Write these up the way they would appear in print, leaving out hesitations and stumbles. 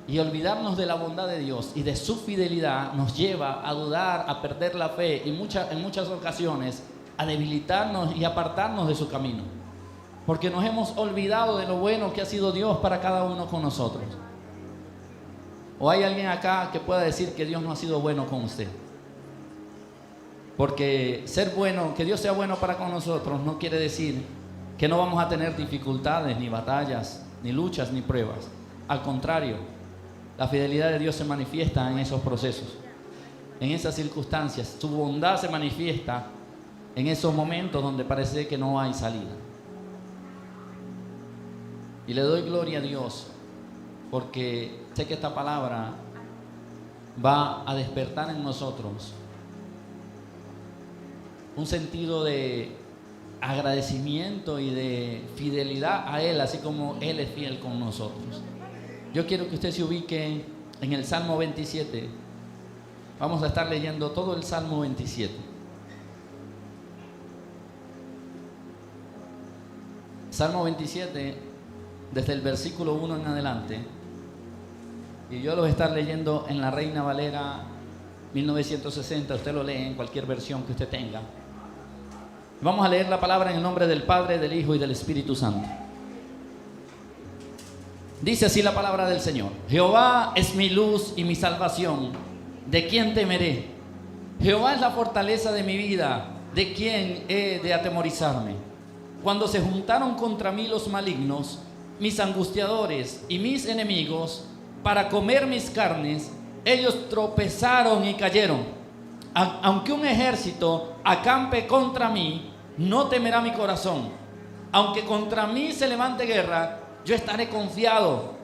Y olvidarnos de la bondad de Dios y de su fidelidad nos lleva a dudar, a perder la fe y en muchas ocasiones a debilitarnos y apartarnos de su camino. Porque nos hemos olvidado de lo bueno que ha sido Dios para cada uno con nosotros. ¿O hay alguien acá que pueda decir que Dios no ha sido bueno con usted? Porque ser bueno, que Dios sea bueno para con nosotros, no quiere decir que no vamos a tener dificultades, ni batallas, ni luchas, ni pruebas. Al contrario, la fidelidad de Dios se manifiesta en esos procesos, en esas circunstancias. Su bondad se manifiesta en esos momentos donde parece que no hay salida. Y le doy gloria a Dios porque sé que esta palabra va a despertar en nosotros un sentido de agradecimiento y de fidelidad a Él, así como Él es fiel con nosotros. Yo quiero que usted se ubique en el Salmo 27. Vamos a estar leyendo todo el Salmo 27. Salmo 27, desde el versículo 1 en adelante. Y yo lo voy a estar leyendo en la Reina Valera 1960. Usted lo lee en cualquier versión que usted tenga. Vamos a leer la palabra en el nombre del Padre, del Hijo y del Espíritu Santo. Dice así la palabra del Señor: Jehová es mi luz y mi salvación, ¿de quién temeré? Jehová es la fortaleza de mi vida, ¿de quién he de atemorizarme? Cuando se juntaron contra mí los malignos, mis angustiadores y mis enemigos, para comer mis carnes, ellos tropezaron y cayeron. Aunque un ejército acampe contra mí, no temerá mi corazón. Aunque contra mí se levante guerra, yo estaré confiado.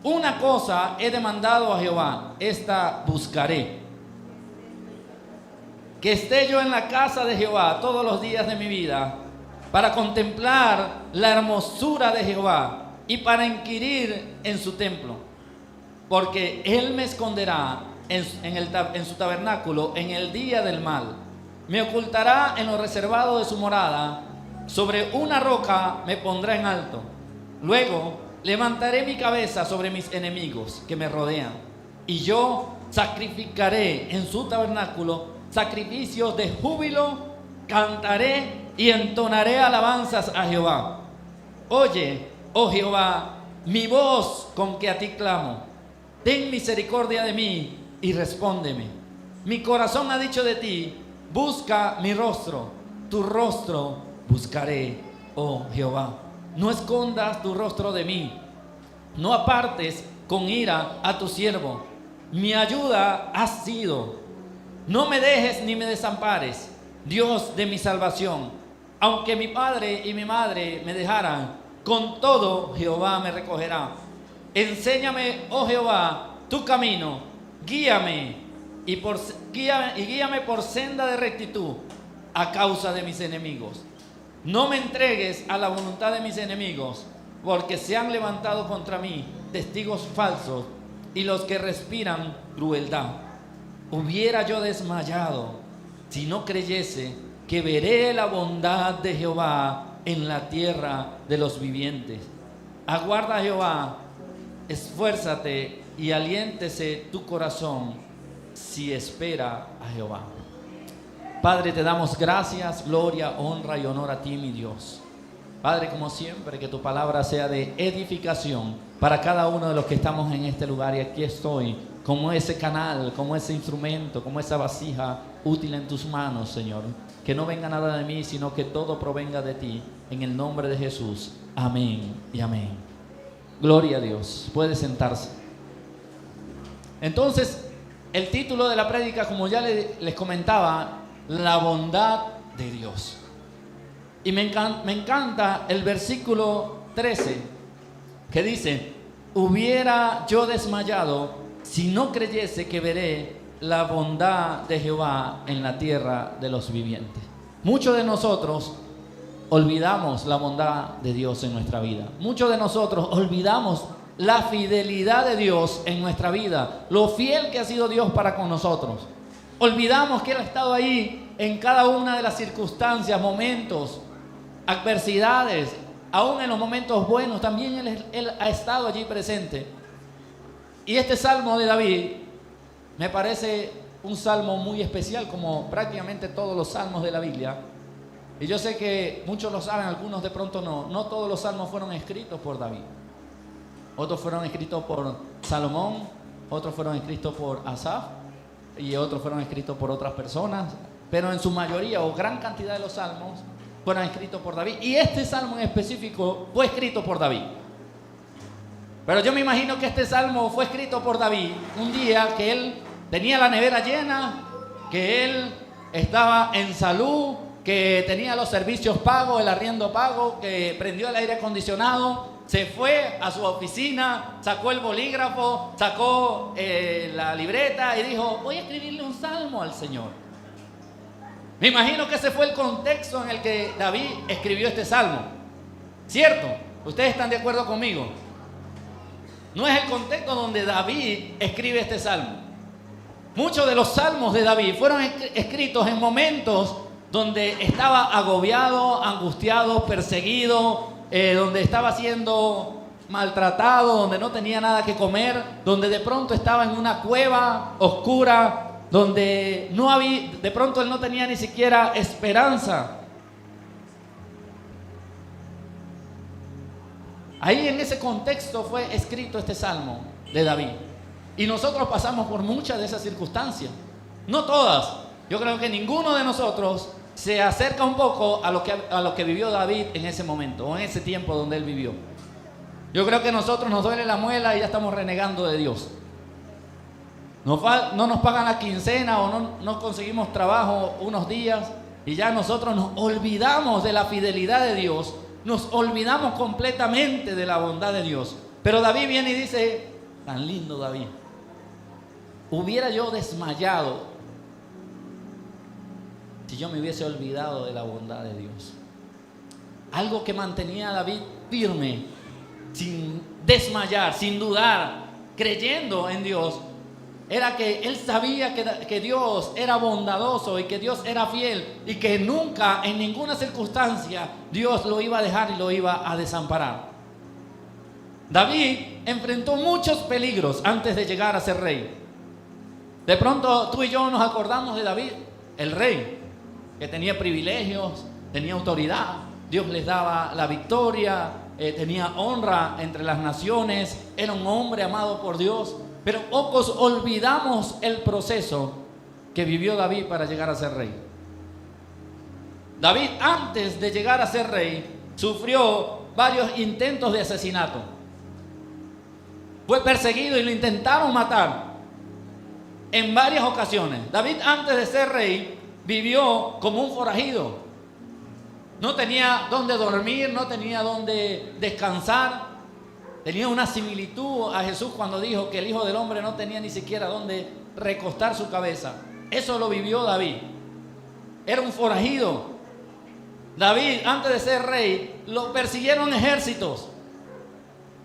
Una cosa he demandado a Jehová, esta buscaré: que esté yo en la casa de Jehová todos los días de mi vida, para contemplar la hermosura de Jehová y para inquirir en su templo. Porque Él me esconderá en su tabernáculo en el día del mal. Me ocultará en lo reservado de su morada. Sobre una roca me pondrá en alto. Luego levantaré mi cabeza sobre mis enemigos que me rodean, y yo sacrificaré en su tabernáculo sacrificios de júbilo, cantaré y entonaré alabanzas a Jehová. Oye, oh Jehová, mi voz con que a ti clamo. Ten misericordia de mí y respóndeme. Mi corazón ha dicho de ti: busca mi rostro. Tu rostro buscaré, oh Jehová. No escondas tu rostro de mí, no apartes con ira a tu siervo. Mi ayuda has sido. No me dejes ni me desampares, Dios de mi salvación. Aunque mi padre y mi madre me dejaran, con todo Jehová me recogerá. Enséñame, oh Jehová, tu camino, guíame por senda de rectitud a causa de mis enemigos. No me entregues a la voluntad de mis enemigos, porque se han levantado contra mí testigos falsos y los que respiran crueldad. Hubiera yo desmayado si no creyese que veré la bondad de Jehová en la tierra de los vivientes. Aguarda a Jehová, esfuérzate y aliéntese tu corazón si espera a Jehová. Padre, te damos gracias, gloria, honra y honor a ti, mi Dios. Padre, como siempre, que tu palabra sea de edificación para cada uno de los que estamos en este lugar. Y aquí estoy, como ese canal, como ese instrumento, como esa vasija útil en tus manos, Señor. Que no venga nada de mí, sino que todo provenga de ti. En el nombre de Jesús. Amén y amén. Gloria a Dios. Puede sentarse. Entonces, el título de la prédica, como ya les comentaba, la bondad de Dios. Y me encanta el versículo 13, que dice: hubiera yo desmayado si no creyese que veré la bondad de Jehová en la tierra de los vivientes. Muchos de nosotros olvidamos la bondad de Dios en nuestra vida. Muchos de nosotros olvidamos la fidelidad de Dios en nuestra vida, lo fiel que ha sido Dios para con nosotros. Olvidamos que Él ha estado ahí en cada una de las circunstancias, momentos, adversidades, aún en los momentos buenos, también Él ha estado allí presente. Y este salmo de David me parece un salmo muy especial, como prácticamente todos los salmos de la Biblia. Y yo sé que muchos lo saben, algunos de pronto no. No todos los salmos fueron escritos por David. Otros fueron escritos por Salomón, otros fueron escritos por Asaf y otros fueron escritos por otras personas. Pero en su mayoría o gran cantidad de los salmos fueron escritos por David. Y este salmo en específico fue escrito por David. Pero yo me imagino que este salmo fue escrito por David un día que él tenía la nevera llena, que él estaba en salud, que tenía los servicios pagos, el arriendo pago, que prendió el aire acondicionado, se fue a su oficina, sacó el bolígrafo, sacó la libreta y dijo: voy a escribirle un salmo al Señor. Me imagino que ese fue el contexto en el que David escribió este salmo. ¿Cierto? ¿Ustedes están de acuerdo conmigo? No es el contexto donde David escribe este salmo. Muchos de los salmos de David fueron escritos en momentos donde estaba agobiado, angustiado, perseguido, donde estaba siendo maltratado, donde no tenía nada que comer, donde de pronto estaba en una cueva oscura, donde no había, de pronto él no tenía ni siquiera esperanza. Ahí en ese contexto fue escrito este salmo de David. Y nosotros pasamos por muchas de esas circunstancias. No todas. Yo creo que ninguno de nosotros se acerca un poco a lo que vivió David en ese momento, o en ese tiempo donde él vivió. Yo creo que a nosotros nos duele la muela y ya estamos renegando de Dios. No nos pagan la quincena o no conseguimos trabajo unos días y ya nosotros nos olvidamos de la fidelidad de Dios. Nos olvidamos completamente de la bondad de Dios. Pero David viene y dice: tan lindo David, hubiera yo desmayado si yo me hubiese olvidado de la bondad de Dios. Algo que mantenía a David firme, sin desmayar, sin dudar, creyendo en Dios, era que él sabía que Dios era bondadoso y que Dios era fiel y que nunca, en ninguna circunstancia, Dios lo iba a dejar y lo iba a desamparar. David enfrentó muchos peligros antes de llegar a ser rey. De pronto tú y yo nos acordamos de David, el rey, que tenía privilegios, tenía autoridad, Dios les daba la victoria, tenía honra entre las naciones, era un hombre amado por Dios. Pero pocos olvidamos el proceso que vivió David para llegar a ser rey. David, antes de llegar a ser rey, sufrió varios intentos de asesinato. Fue perseguido y lo intentaron matar en varias ocasiones. David, antes de ser rey, vivió como un forajido. No tenía dónde dormir, no tenía dónde descansar. Tenía una similitud a Jesús cuando dijo que el Hijo del Hombre no tenía ni siquiera dónde recostar su cabeza. Eso lo vivió David. Era un forajido. David, antes de ser rey, lo persiguieron ejércitos.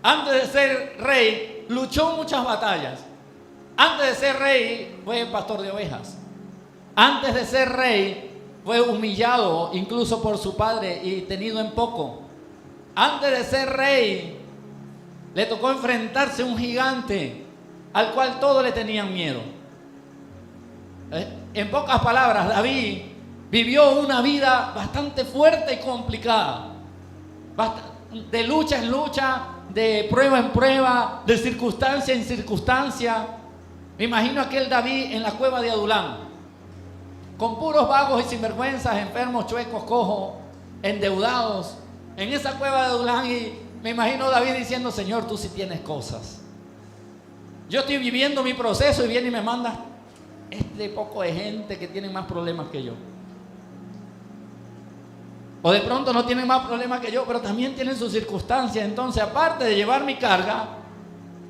Antes de ser rey, luchó muchas batallas. Antes de ser rey, fue pastor de ovejas. Antes de ser rey, fue humillado incluso por su padre y tenido en poco. Antes de ser rey, le tocó enfrentarse a un gigante al cual todos le tenían miedo. En pocas palabras, David vivió una vida bastante fuerte y complicada. De lucha en lucha, de prueba en prueba, de circunstancia en circunstancia. Me imagino aquel David en la cueva de Adulán, con puros vagos y sinvergüenzas, enfermos, chuecos, cojos, endeudados, en esa cueva de Adulán. Y me imagino a David diciendo: Señor, tú sí tienes cosas. Yo estoy viviendo mi proceso y viene y me manda este poco de gente que tiene más problemas que yo. O de pronto no tienen más problemas que yo, pero también tienen sus circunstancias. Entonces, aparte de llevar mi carga,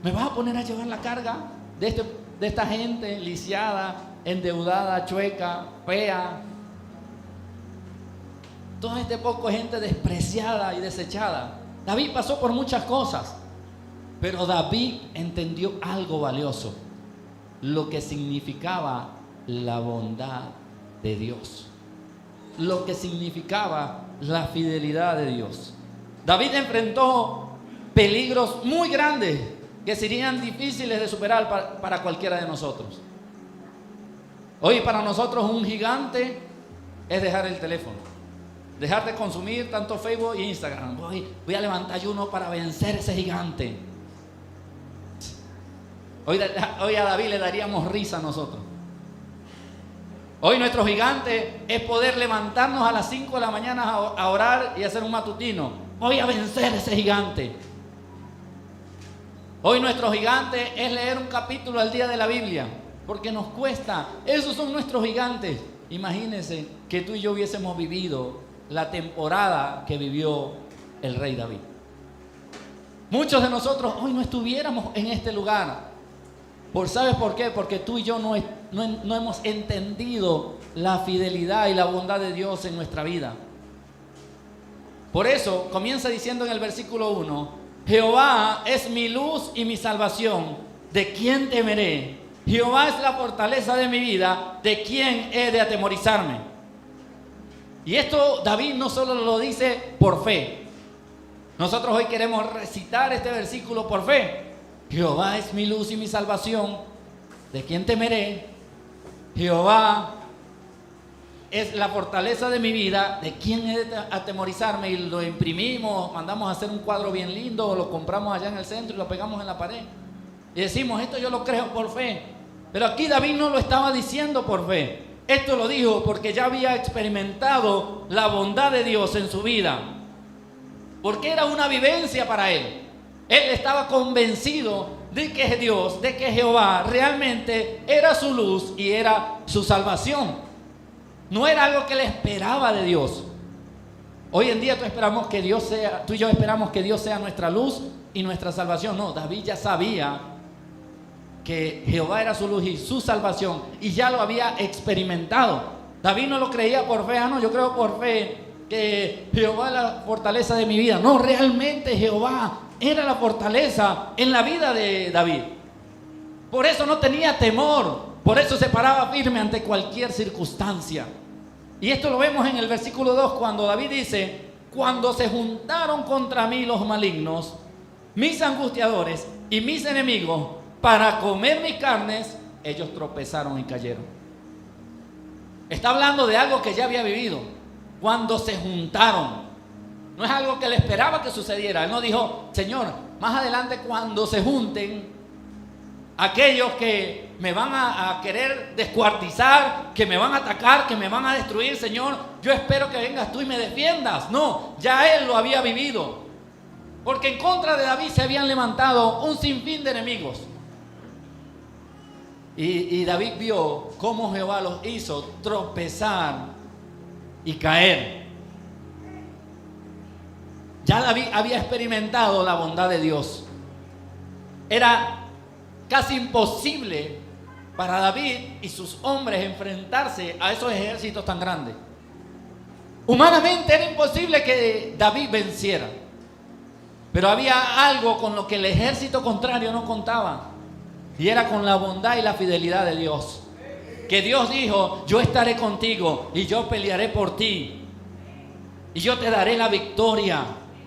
¿me vas a poner a llevar la carga de esta gente lisiada, endeudada, chueca, fea? Toda este poco de gente despreciada y desechada. David pasó por muchas cosas, pero David entendió algo valioso: lo que significaba la bondad de Dios, lo que significaba la fidelidad de Dios. David enfrentó peligros muy grandes que serían difíciles de superar para cualquiera de nosotros. Hoy para nosotros un gigante es dejar el teléfono, dejar de consumir tanto Facebook e Instagram. Voy a levantar ayuno para vencer ese gigante. Hoy a David le daríamos risa a nosotros. Hoy nuestro gigante es poder levantarnos a las 5 de la mañana a orar y hacer un matutino. Voy a vencer ese gigante. Hoy nuestro gigante es leer un capítulo al día de la Biblia, porque nos cuesta. Esos son nuestros gigantes. Imagínense que tú y yo hubiésemos vivido la temporada que vivió el rey David. Muchos de nosotros hoy no estuviéramos en este lugar. ¿Sabes por qué? Porque tú y yo no hemos entendido la fidelidad y la bondad de Dios en nuestra vida. Por eso comienza diciendo en el versículo 1: Jehová es mi luz y mi salvación, ¿de quién temeré? Jehová es la fortaleza de mi vida, ¿de quién he de atemorizarme? Y esto David no solo lo dice por fe. Nosotros hoy queremos recitar este versículo por fe. Jehová es mi luz y mi salvación, ¿de quién temeré? Jehová es la fortaleza de mi vida, ¿de quién he de atemorizarme? Y lo imprimimos, mandamos a hacer un cuadro bien lindo, o lo compramos allá en el centro y lo pegamos en la pared. Y decimos, esto yo lo creo por fe. Pero aquí David no lo estaba diciendo por fe. Esto lo dijo porque ya había experimentado la bondad de Dios en su vida. Porque era una vivencia para él. Él estaba convencido de que Dios, de que Jehová realmente era su luz y era su salvación. No era algo que le esperaba de Dios. Hoy en día tú y yo esperamos que Dios sea nuestra luz y nuestra salvación. No, David ya sabía que Jehová era su luz y su salvación, y ya lo había experimentado. David no lo creía por fe. No, yo creo por fe que Jehová es la fortaleza de mi vida. No, realmente Jehová era la fortaleza en la vida de David. Por eso no tenía temor, por eso se paraba firme ante cualquier circunstancia. Y esto lo vemos en el versículo 2, cuando David dice: cuando se juntaron contra mí los malignos, mis angustiadores y mis enemigos, para comer mis carnes, ellos tropezaron y cayeron. Está hablando de algo que ya había vivido. Cuando se juntaron, no es algo que le esperaba que sucediera. Él no dijo: Señor, más adelante cuando se junten aquellos que me van a querer descuartizar, que me van a atacar, que me van a destruir, Señor, yo espero que vengas tú y me defiendas. No, ya él lo había vivido. Porque en contra de David se habían levantado un sinfín de enemigos. Y David vio cómo Jehová los hizo tropezar y caer. Ya David había experimentado la bondad de Dios. Era casi imposible para David y sus hombres enfrentarse a esos ejércitos tan grandes. Humanamente era imposible que David venciera. Pero había algo con lo que el ejército contrario no contaba. Y era con la bondad y la fidelidad de Dios. Que Dios dijo: yo estaré contigo y yo pelearé por ti. Y yo te daré la victoria.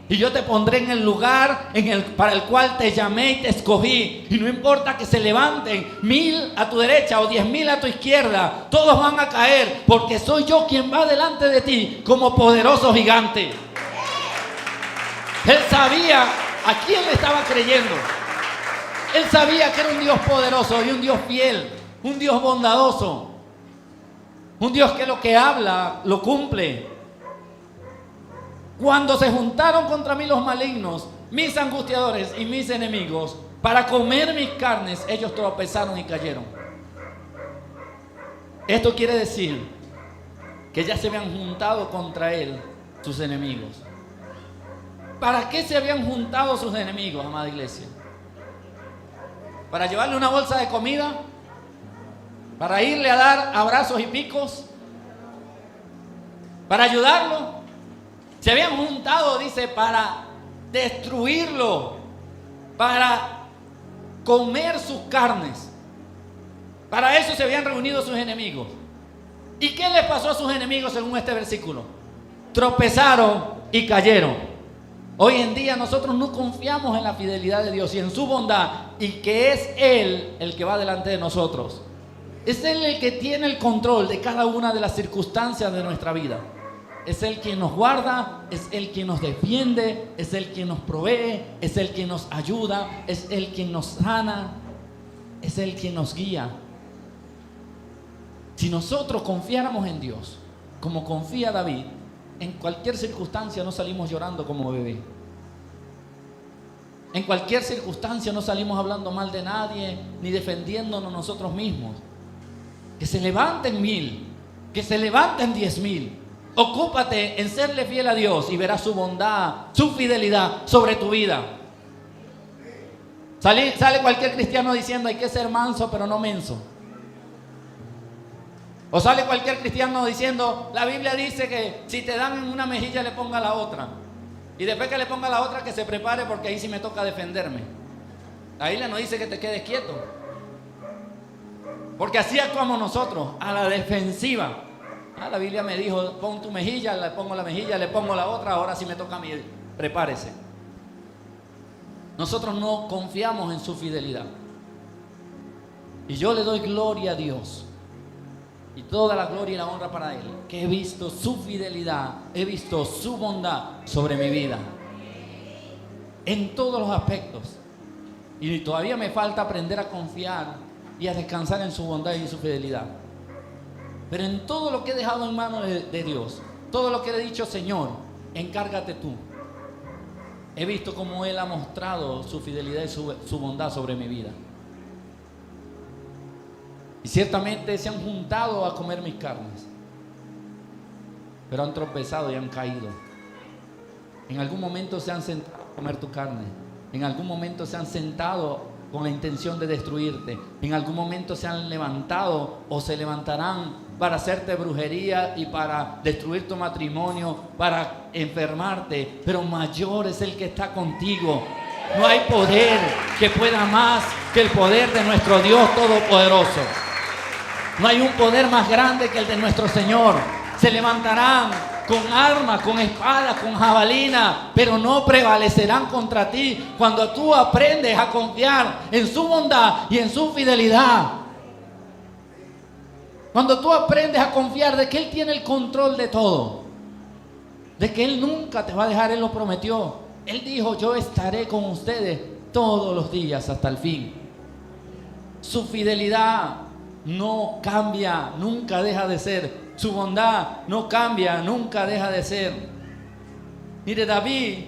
Y yo te pondré en el lugar para el cual te llamé y te escogí. Y no importa que se levanten 1000 a tu derecha o 10,000 a tu izquierda, todos van a caer, porque soy yo quien va delante de ti como poderoso gigante. Él sabía a quién le estaba creyendo. Él sabía que era un Dios poderoso y un Dios fiel, un Dios bondadoso, un Dios que lo que habla lo cumple. Cuando se juntaron contra mí los malignos, mis angustiadores y mis enemigos, para comer mis carnes, ellos tropezaron y cayeron. Esto quiere decir que ya se habían juntado contra él sus enemigos. ¿Para qué se habían juntado sus enemigos, amada iglesia? ¿Para llevarle una bolsa de comida? ¿Para irle a dar abrazos y picos? ¿Para ayudarlo? Se habían juntado, dice, para destruirlo, para comer sus carnes. Para eso se habían reunido sus enemigos. ¿Y qué les pasó a sus enemigos según este versículo? Tropezaron y cayeron. Hoy en día nosotros no confiamos en la fidelidad de Dios y en su bondad, y que es Él el que va delante de nosotros. Es Él el que tiene el control de cada una de las circunstancias de nuestra vida. Es Él quien nos guarda, es Él quien nos defiende, es Él quien nos provee, es Él quien nos ayuda, es Él quien nos sana, es Él quien nos guía. Si nosotros confiáramos en Dios, como confía David, en cualquier circunstancia no salimos llorando como bebé. En cualquier circunstancia no salimos hablando mal de nadie, ni defendiéndonos nosotros mismos. Que se levanten 1000, que se levanten 10,000. Ocúpate en serle fiel a Dios y verás su bondad, su fidelidad sobre tu vida. Sale cualquier cristiano diciendo hay que ser manso pero no menso. O sale cualquier cristiano diciendo, la Biblia dice que si te dan en una mejilla le ponga la otra. Y después que le ponga la otra que se prepare porque ahí sí me toca defenderme. La Biblia no dice que te quedes quieto. Porque así actuamos nosotros, a la defensiva. La Biblia me dijo, pon tu mejilla, le pongo la mejilla, le pongo la otra, ahora sí me toca a mí, prepárese. Nosotros no confiamos en su fidelidad. Y yo le doy gloria a Dios. Y toda la gloria y la honra para Él, que he visto su fidelidad, he visto su bondad sobre mi vida, en todos los aspectos. Y todavía me falta aprender a confiar y a descansar en su bondad y en su fidelidad. Pero en todo lo que he dejado en manos de Dios, todo lo que le he dicho, Señor, encárgate tú, he visto cómo Él ha mostrado su fidelidad y su bondad sobre mi vida. Y ciertamente se han juntado a comer mis carnes, pero han tropezado y han caído. En algún momento se han sentado a comer tu carne. En algún momento se han sentado con la intención de destruirte. En algún momento se han levantado o se levantarán para hacerte brujería y para destruir tu matrimonio, para enfermarte. Pero mayor es el que está contigo. No hay poder que pueda más que el poder de nuestro Dios Todopoderoso. No hay un poder más grande que el de nuestro Señor. Se levantarán con armas, con espadas, con jabalina, pero no prevalecerán contra ti cuando tú aprendes a confiar en su bondad y en su fidelidad. Cuando tú aprendes a confiar de que Él tiene el control de todo, de que Él nunca te va a dejar, Él lo prometió. Él dijo, yo estaré con ustedes todos los días hasta el fin. Su fidelidad no cambia, nunca deja de ser. Su bondad no cambia, nunca deja de ser. Mire, David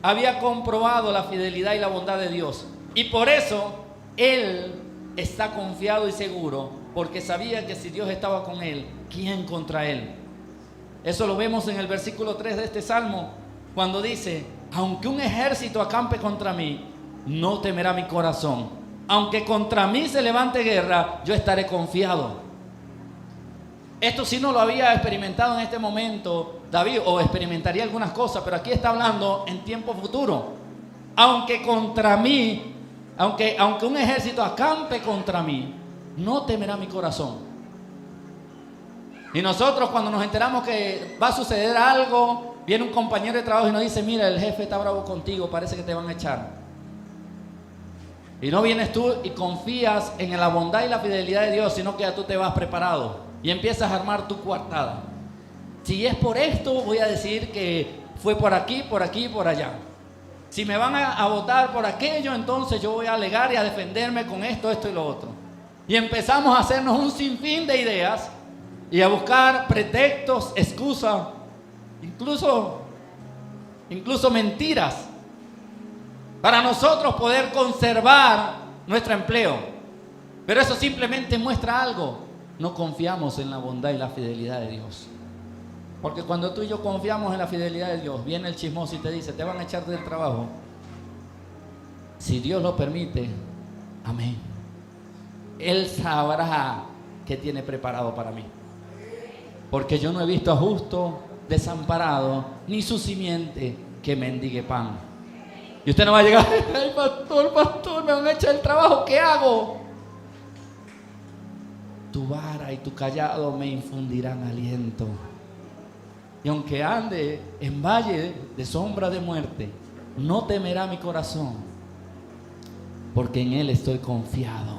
había comprobado la fidelidad y la bondad de Dios. Y por eso él está confiado y seguro, porque sabía que si Dios estaba con él, ¿quién contra él? Eso lo vemos en el versículo 3 de este salmo, cuando dice, aunque un ejército acampe contra mí, no temerá mi corazón. Aunque contra mí se levante guerra, yo estaré confiado. Esto sí no lo había experimentado en este momento David, o experimentaría algunas cosas, pero aquí está hablando en tiempo futuro. Aunque contra mí, aunque un ejército acampe contra mí, no temerá mi corazón. Y nosotros cuando nos enteramos que va a suceder algo, viene un compañero de trabajo y nos dice, mira, el jefe está bravo contigo, parece que te van a echar. Y no vienes tú y confías en la bondad y la fidelidad de Dios, sino que ya tú te vas preparado y empiezas a armar tu coartada. Si es por esto, voy a decir que fue por aquí, por aquí, por allá. Si me van a votar por aquello, entonces yo voy a alegar y a defenderme con esto, esto y lo otro. Y empezamos a hacernos un sinfín de ideas y a buscar pretextos, excusas, incluso mentiras, para nosotros poder conservar nuestro empleo. Pero eso simplemente muestra algo: no confiamos en la bondad y la fidelidad de Dios. Porque cuando tú y yo confiamos en la fidelidad de Dios, viene el chismoso y te dice, te van a echar del trabajo. Si Dios lo permite, amén. Él sabrá qué tiene preparado para mí. Porque yo no he visto a justo desamparado, ni su simiente que mendigue pan. Y usted no va a llegar, ay, pastor, me van a echar el trabajo, ¿qué hago? Tu vara y tu callado me infundirán aliento. Y aunque ande en valle de sombra de muerte, no temerá mi corazón, porque en Él estoy confiado.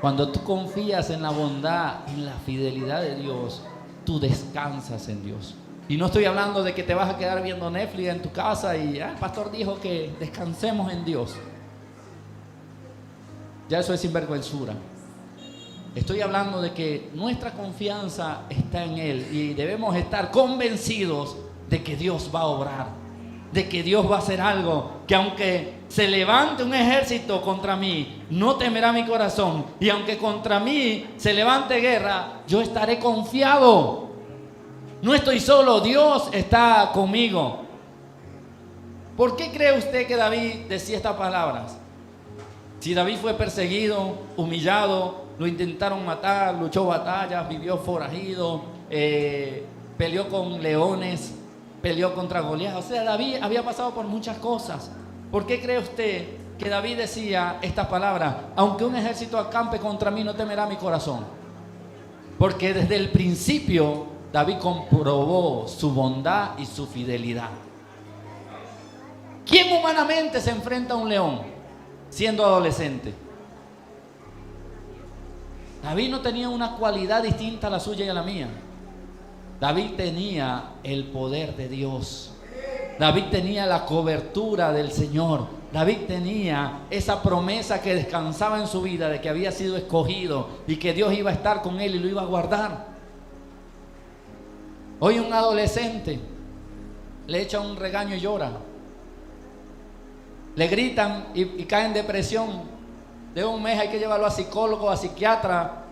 Cuando tú confías en la bondad, en la fidelidad de Dios, tú descansas en Dios. Y no estoy hablando de que te vas a quedar viendo Netflix en tu casa y el pastor dijo que descansemos en Dios. Ya eso es sinvergüenzura. Estoy hablando de que nuestra confianza está en Él y debemos estar convencidos de que Dios va a obrar, de que Dios va a hacer algo, que aunque se levante un ejército contra mí, no temerá mi corazón, y aunque contra mí se levante guerra, yo estaré confiado. No estoy solo, Dios está conmigo. ¿Por qué cree usted que David decía estas palabras? Si David fue perseguido, humillado, lo intentaron matar, luchó batallas, vivió forajido, peleó con leones, peleó contra Goliat. O sea, David había pasado por muchas cosas. ¿Por qué cree usted que David decía estas palabras? Aunque un ejército acampe contra mí, no temerá mi corazón. Porque desde el principio David comprobó su bondad y su fidelidad. ¿Quién humanamente se enfrenta a un león siendo adolescente? David no tenía una cualidad distinta a la suya y a la mía. David tenía el poder de Dios. David tenía la cobertura del Señor. David tenía esa promesa que descansaba en su vida de que había sido escogido y que Dios iba a estar con él y lo iba a guardar. Hoy un adolescente le echa un regaño y llora. Le gritan y cae en depresión. De un mes hay que llevarlo a psicólogo, a psiquiatra.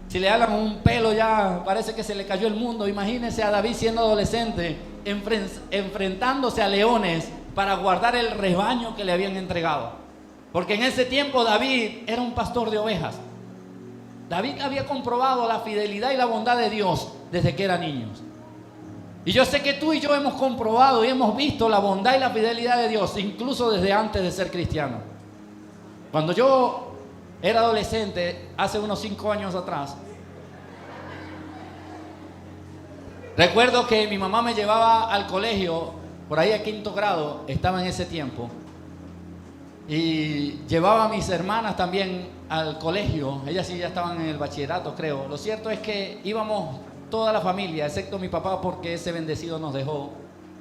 Si le hablan un pelo ya parece que se le cayó el mundo. Imagínense a David siendo adolescente, enfrentándose a leones para guardar el rebaño que le habían entregado. Porque en ese tiempo David era un pastor de ovejas. David había comprobado la fidelidad y la bondad de Dios desde que eran niños. Y yo sé que tú y yo hemos comprobado y hemos visto la bondad y la fidelidad de Dios, incluso desde antes de ser cristiano. Cuando yo era adolescente, hace unos 5 años atrás, recuerdo que mi mamá me llevaba al colegio, por ahí a 5º grado, estaba en ese tiempo, y llevaba a mis hermanas también al colegio. Ellas sí ya estaban en el bachillerato, creo. Lo cierto es que íbamos toda la familia, excepto mi papá, porque ese bendecido nos dejó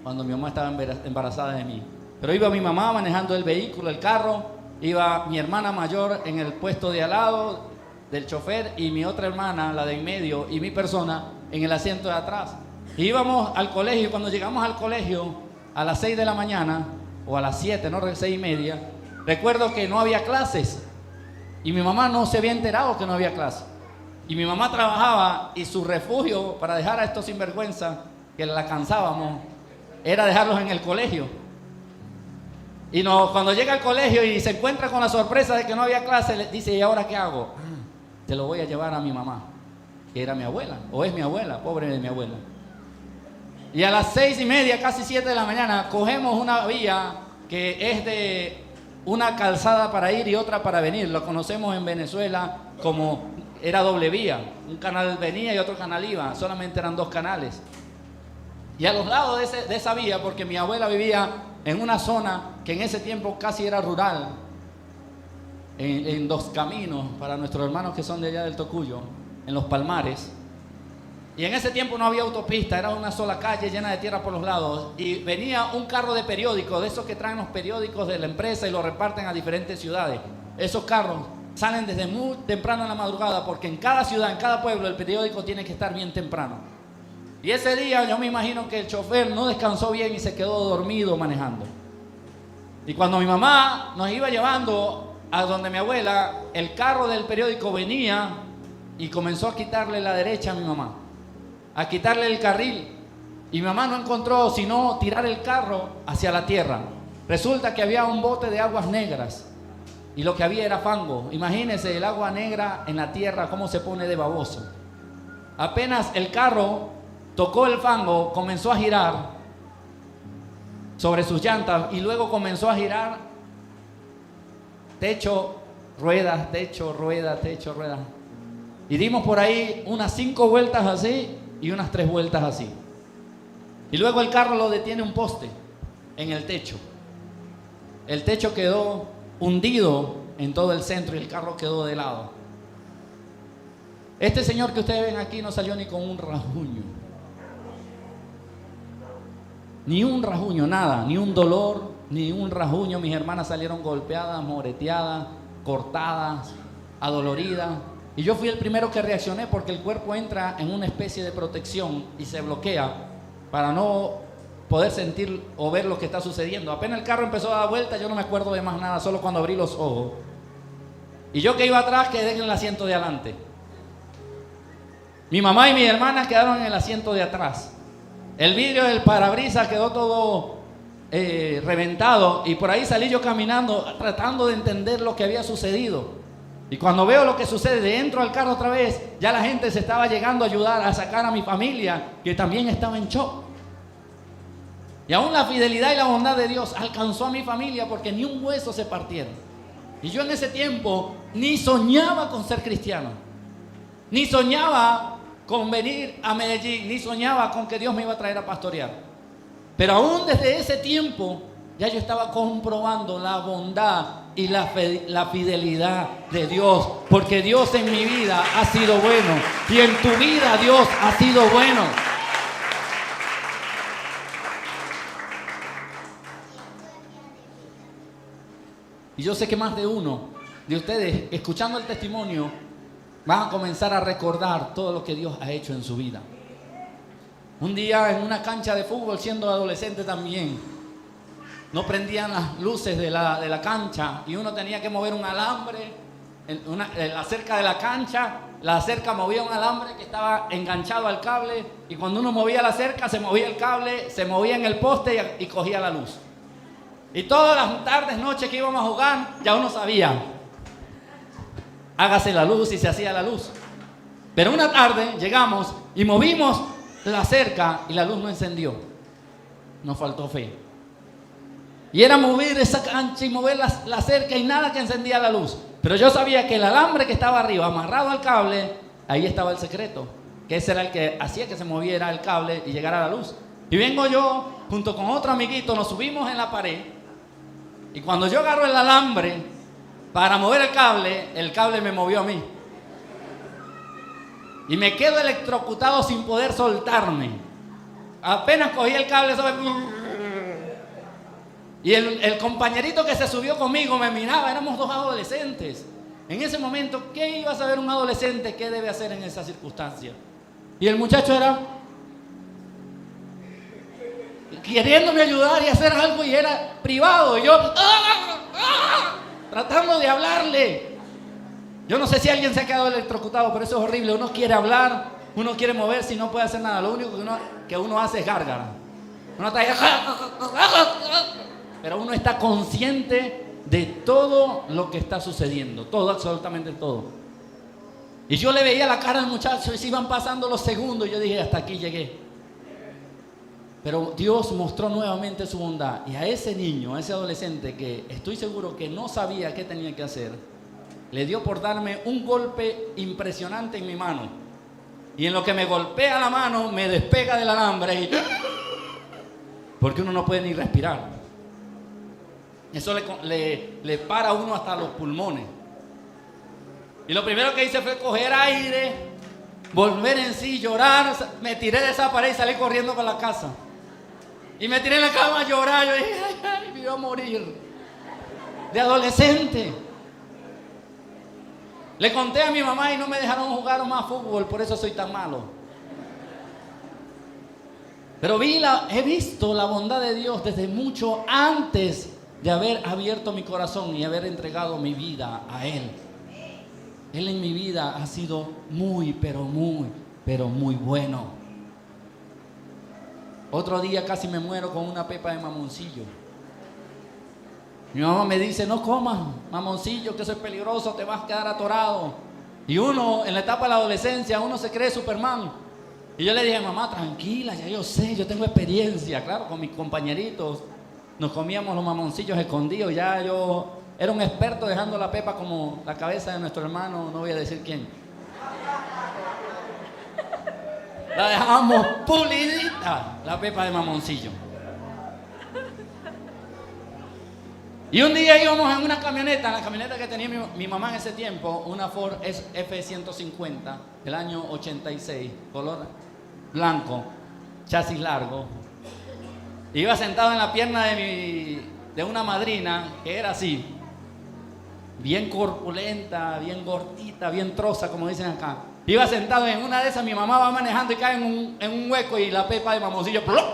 cuando mi mamá estaba embarazada de mí. Pero iba mi mamá manejando el vehículo, el carro, iba mi hermana mayor en el puesto de al lado del chofer y mi otra hermana, la de en medio, y mi persona en el asiento de atrás. Y íbamos al colegio, y cuando llegamos al colegio a las 6 de la mañana, o a las 7, no, 6:30, recuerdo que no había clases y mi mamá no se había enterado que no había clases. Y mi mamá trabajaba y su refugio para dejar a estos sinvergüenzas que la cansábamos era dejarlos en el colegio. Y cuando llega al colegio y se encuentra con la sorpresa de que no había clase, le dice: ¿y ahora qué hago? Te lo voy a llevar a mi mamá, que era mi abuela, o es mi abuela, pobre de mi abuela. Y a las 6:30, casi 7 de la mañana, cogemos una vía que es de una calzada para ir y otra para venir. Lo conocemos en Venezuela como era doble vía. Un canal venía y otro canal iba. Solamente eran 2 canales. Y a los lados de esa vía, porque mi abuela vivía en una zona que en ese tiempo casi era rural, en Dos Caminos, para nuestros hermanos que son de allá del Tocuyo, en Los Palmares. Y en ese tiempo no había autopista, era una sola calle llena de tierra por los lados. Y venía un carro de periódicos, de esos que traen los periódicos de la empresa y los reparten a diferentes ciudades. Esos carros salen desde muy temprano en la madrugada, porque en cada ciudad, en cada pueblo, el periódico tiene que estar bien temprano. Y ese día yo me imagino que el chofer no descansó bien y se quedó dormido manejando. Y cuando mi mamá nos iba llevando a donde mi abuela, el carro del periódico venía y comenzó a quitarle la derecha a mi mamá, a quitarle el carril. Y mi mamá no encontró sino tirar el carro hacia la tierra. Resulta que había un bote de aguas negras y lo que había era fango. Imagínense el agua negra en la tierra, cómo se pone de baboso. Apenas el carro tocó el fango, comenzó a girar sobre sus llantas y luego comenzó a girar techo, ruedas, techo, rueda, techo, rueda. Y dimos por ahí unas 5 vueltas así y unas 3 vueltas así. Y luego el carro lo detiene un poste en el techo. El techo quedó hundido en todo el centro y el carro quedó de lado. Este señor que ustedes ven aquí no salió ni con un rasguño. Ni un rasguño, nada, ni un dolor, ni un rasguño. Mis hermanas salieron golpeadas, moreteadas, cortadas, adoloridas. Y yo fui el primero que reaccioné porque el cuerpo entra en una especie de protección y se bloquea para no poder sentir o ver lo que está sucediendo. Apenas el carro empezó a dar vuelta, yo no me acuerdo de más nada, solo cuando abrí los ojos. Y yo que iba atrás quedé en el asiento de adelante. Mi mamá y mis hermanas quedaron en el asiento de atrás. El vidrio del parabrisas quedó todo reventado y por ahí salí yo caminando tratando de entender lo que había sucedido. Y cuando veo lo que sucede, entro al carro otra vez, ya la gente se estaba llegando a ayudar a sacar a mi familia, que también estaba en shock. Y aún la fidelidad y la bondad de Dios alcanzó a mi familia porque ni un hueso se partieron. Y yo en ese tiempo ni soñaba con ser cristiano, ni soñaba con venir a Medellín, ni soñaba con que Dios me iba a traer a pastorear. Pero aún desde ese tiempo ya yo estaba comprobando la bondad y la fidelidad de Dios, porque Dios en mi vida ha sido bueno y en tu vida Dios ha sido bueno. Y yo sé que más de uno de ustedes, escuchando el testimonio, van a comenzar a recordar todo lo que Dios ha hecho en su vida. Un día en una cancha de fútbol, siendo adolescente también, no prendían las luces de la cancha y uno tenía que mover un alambre en la cerca de la cancha. La cerca movía un alambre que estaba enganchado al cable y cuando uno movía la cerca se movía el cable, se movía en el poste y cogía la luz. Y todas las tardes, noches que íbamos a jugar, ya uno sabía, hágase la luz y se hacía la luz. Pero una tarde llegamos y movimos la cerca y la luz no encendió. Nos faltó fe. Y era mover esa cancha y mover la cerca y nada que encendía la luz. Pero yo sabía que el alambre que estaba arriba, amarrado al cable, ahí estaba el secreto. Que ese era el que hacía que se moviera el cable y llegara la luz. Y vengo yo, junto con otro amiguito, nos subimos en la pared. Y cuando yo agarro el alambre para mover el cable me movió a mí. Y me quedo electrocutado sin poder soltarme. Apenas cogí el cable sobre... Y el compañerito que se subió conmigo me miraba, éramos 2 adolescentes. En ese momento, ¿qué iba a saber un adolescente qué debe hacer en esa circunstancia? Y el muchacho era queriéndome ayudar y hacer algo y era privado. Y yo tratando de hablarle. Yo no sé si alguien se ha quedado electrocutado, pero eso es horrible. Uno quiere hablar, uno quiere moverse y no puede hacer nada. Lo único que uno hace es gárgara. Uno está ahí, pero uno está consciente de todo lo que está sucediendo. Todo, absolutamente todo. Y yo le veía la cara al muchacho y se iban pasando los segundos. Y yo dije, hasta aquí llegué. Pero Dios mostró nuevamente su bondad. Y a ese niño, a ese adolescente que estoy seguro que no sabía qué tenía que hacer, le dio por darme un golpe impresionante en mi mano. Y en lo que me golpea la mano, me despega del alambre. Porque uno no puede ni respirar. Eso le para a uno hasta los pulmones. Y lo primero que hice fue coger aire, volver en sí, llorar. Me tiré de esa pared y salí corriendo para la casa. Y me tiré en la cama a llorar. Yo dije, ay, me iba a morir. De adolescente. Le conté a mi mamá y no me dejaron jugar más fútbol, por eso soy tan malo. Pero he visto la bondad de Dios desde mucho antes de haber abierto mi corazón y haber entregado mi vida a Él. Él en mi vida ha sido muy, pero muy bueno. Otro día casi me muero con una pepa de mamoncillo. Mi mamá me dice, no comas mamoncillo, que eso es peligroso, te vas a quedar atorado. Y uno, en la etapa de la adolescencia, uno se cree Superman. Y yo le dije, mamá, tranquila, ya yo sé, yo tengo experiencia. Claro, con mis compañeritos nos comíamos los mamoncillos escondidos. Ya yo era un experto dejando la pepa como la cabeza de nuestro hermano, no voy a decir quién. La dejamos pulidita, la pepa de mamoncillo. Y un día íbamos en una camioneta, la camioneta que tenía mi mamá en ese tiempo, una Ford F-150, del año 86, color blanco, chasis largo. Iba sentado en la pierna de una madrina que era así, bien corpulenta, bien gordita, bien troza, como dicen acá. Iba sentado en una de esas, mi mamá va manejando y cae en un hueco y la pepa de mamoncillo ¡plop!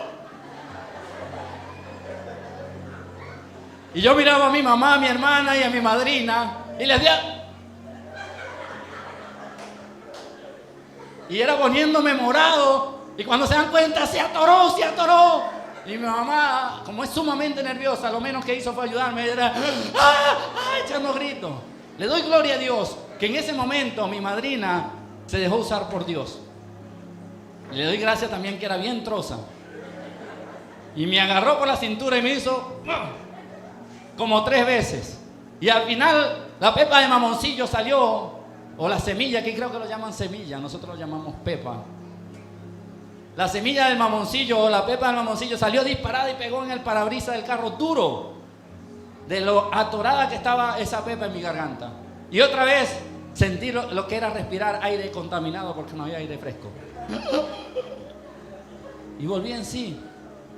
Y yo miraba a mi mamá, a mi hermana y a mi madrina y les decía, y era poniéndome morado, y cuando se dan cuenta se atoró, se atoró. Y mi mamá, como es sumamente nerviosa, lo menos que hizo fue ayudarme, era echando gritos. Le doy gloria a Dios que en ese momento mi madrina se dejó usar por Dios. Le doy gracias también que era bien troza. Y me agarró por la cintura y me hizo como 3 veces. Y al final la pepa de mamoncillo salió, o la semilla, que creo que lo llaman semilla, nosotros lo llamamos pepa. La semilla del mamoncillo o la pepa del mamoncillo salió disparada y pegó en el parabrisas del carro duro, de lo atorada que estaba esa pepa en mi garganta. Y otra vez sentí lo que era respirar aire contaminado porque no había aire fresco. Y volví en sí.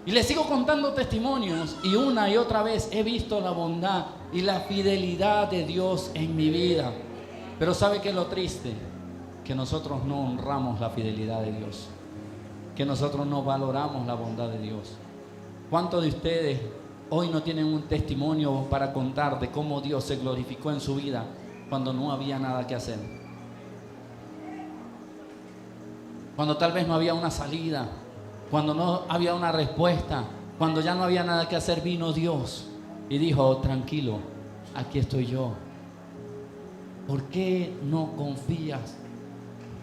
Y les sigo contando testimonios y una y otra vez he visto la bondad y la fidelidad de Dios en mi vida. Pero ¿sabe qué es lo triste? Que nosotros no honramos la fidelidad de Dios. Que nosotros no valoramos la bondad de Dios. ¿Cuántos de ustedes hoy no tienen un testimonio para contar de cómo Dios se glorificó en su vida cuando no había nada que hacer? Cuando tal vez no había una salida, cuando no había una respuesta, cuando ya no había nada que hacer, vino Dios y dijo, tranquilo, aquí estoy yo. ¿Por qué no confías?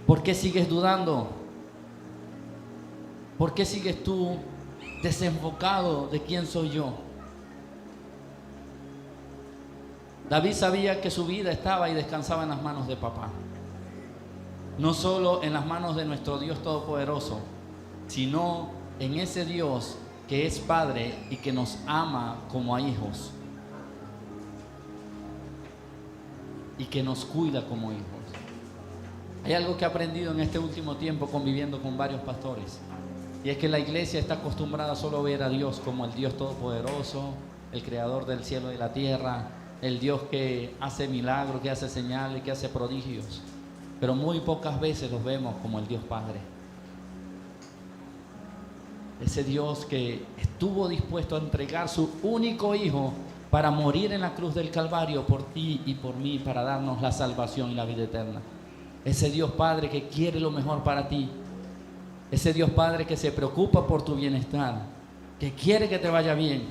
¿Por qué sigues dudando? ¿Por qué sigues tú desenfocado de quién soy yo? David sabía que su vida estaba y descansaba en las manos de papá. No solo en las manos de nuestro Dios Todopoderoso, sino en ese Dios que es Padre y que nos ama como a hijos y que nos cuida como hijos. Hay algo que he aprendido en este último tiempo conviviendo con varios pastores, y es que la iglesia está acostumbrada solo a ver a Dios como el Dios Todopoderoso, el creador del cielo y la tierra, el Dios que hace milagros, que hace señales, que hace prodigios, pero muy pocas veces los vemos como el Dios Padre. Ese Dios que estuvo dispuesto a entregar su único hijo para morir en la cruz del Calvario por ti y por mí, para darnos la salvación y la vida eterna. Ese Dios Padre que quiere lo mejor para ti. Ese Dios Padre que se preocupa por tu bienestar, que quiere que te vaya bien.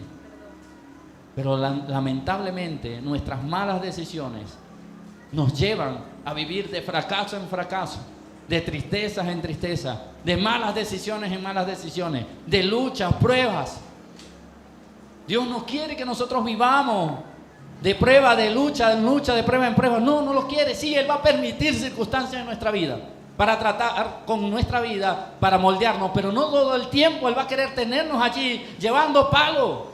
Pero lamentablemente nuestras malas decisiones nos llevan a vivir de fracaso en fracaso, de tristezas en tristeza, de malas decisiones en malas decisiones, de luchas, pruebas. Dios no quiere que nosotros vivamos de prueba, de lucha en lucha, de prueba en prueba. No, no lo quiere. Sí, Él va a permitir circunstancias en nuestra vida para tratar con nuestra vida, para moldearnos, pero no todo el tiempo Él va a querer tenernos allí llevando palo.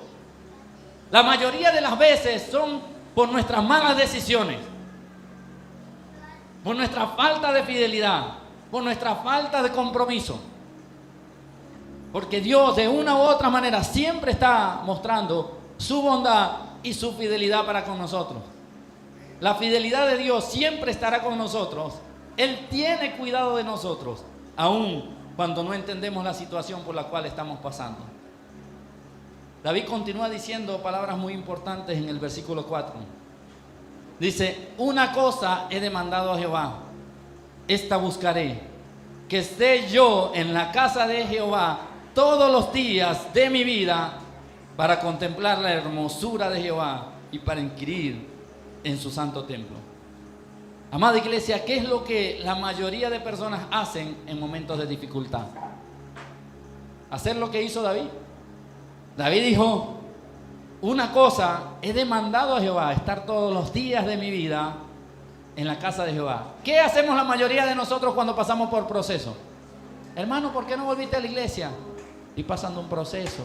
La mayoría de las veces son por nuestras malas decisiones, por nuestra falta de fidelidad, por nuestra falta de compromiso. Porque Dios de una u otra manera siempre está mostrando su bondad y su fidelidad para con nosotros. La fidelidad de Dios siempre estará con nosotros. Él tiene cuidado de nosotros, aun cuando no entendemos la situación por la cual estamos pasando. David continúa diciendo palabras muy importantes en el versículo 4. Dice, una cosa he demandado a Jehová, esta buscaré, que esté yo en la casa de Jehová todos los días de mi vida, para contemplar la hermosura de Jehová y para inquirir en su santo templo. Amada iglesia, ¿qué es lo que la mayoría de personas hacen en momentos de dificultad? Hacer lo que hizo David. David dijo, una cosa he demandado a Jehová, estar todos los días de mi vida en la casa de Jehová. ¿Qué hacemos la mayoría de nosotros cuando pasamos por proceso? Hermano, ¿por qué no volviste a la iglesia? Estoy pasando un proceso.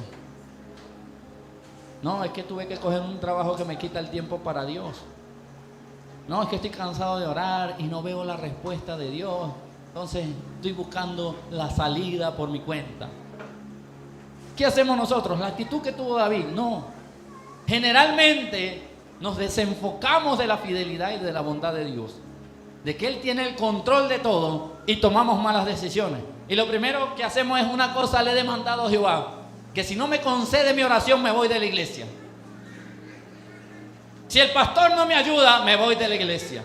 No, es que tuve que coger un trabajo que me quita el tiempo para Dios. No, es que estoy cansado de orar y no veo la respuesta de Dios. Entonces estoy buscando la salida por mi cuenta. ¿Qué hacemos nosotros? La actitud que tuvo David, no. Generalmente nos desenfocamos de la fidelidad y de la bondad de Dios, de que Él tiene el control de todo, y tomamos malas decisiones. Y lo primero que hacemos es una cosa: le he demandado a Jehová que si no me concede mi oración, me voy de la iglesia. Si el pastor no me ayuda, me voy de la iglesia.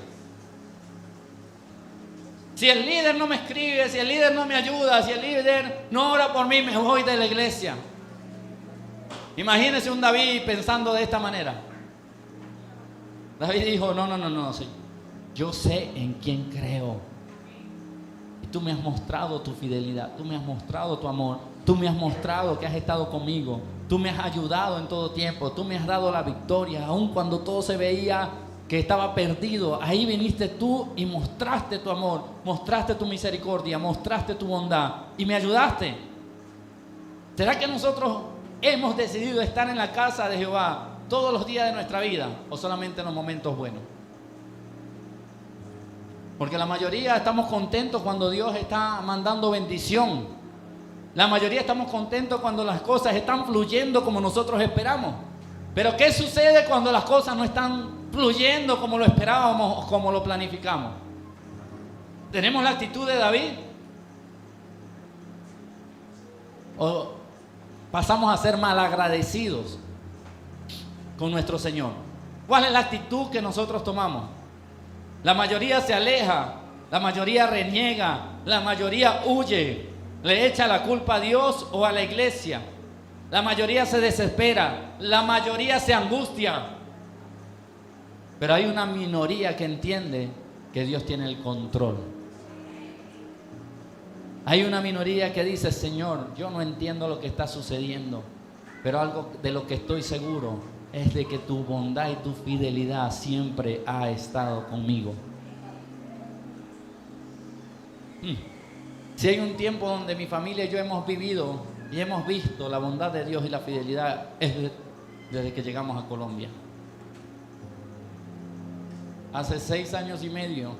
Si el líder no me escribe, si el líder no me ayuda, si el líder no ora por mí, me voy de la iglesia. Imagínese un David pensando de esta manera. David dijo: no, sí. Yo sé en quién creo. Y tú me has mostrado tu fidelidad, tú me has mostrado tu amor, tú me has mostrado que has estado conmigo, tú me has ayudado en todo tiempo, tú me has dado la victoria, aun cuando todo se veía que estaba perdido. Ahí viniste tú y mostraste tu amor, mostraste tu misericordia, mostraste tu bondad y me ayudaste. ¿Será que nosotros hemos decidido estar en la casa de Jehová todos los días de nuestra vida o solamente en los momentos buenos? Porque la mayoría estamos contentos cuando Dios está mandando bendición. La mayoría estamos contentos cuando las cosas están fluyendo como nosotros esperamos. Pero ¿qué sucede cuando las cosas no están fluyendo como lo esperábamos o como lo planificamos? ¿Tenemos la actitud de David? ¿O pasamos a ser malagradecidos con nuestro Señor? ¿Cuál es la actitud que nosotros tomamos? La mayoría se aleja, la mayoría reniega, la mayoría huye, le echa la culpa a Dios o a la iglesia. La mayoría se desespera, la mayoría se angustia. Pero hay una minoría que entiende que Dios tiene el control. Hay una minoría que dice: Señor, yo no entiendo lo que está sucediendo, pero algo de lo que estoy seguro es de que tu bondad y tu fidelidad siempre ha estado conmigo. Si hay un tiempo donde mi familia y yo hemos vivido y hemos visto la bondad de Dios y la fidelidad, es desde que llegamos a Colombia. Hace 6 años y medio,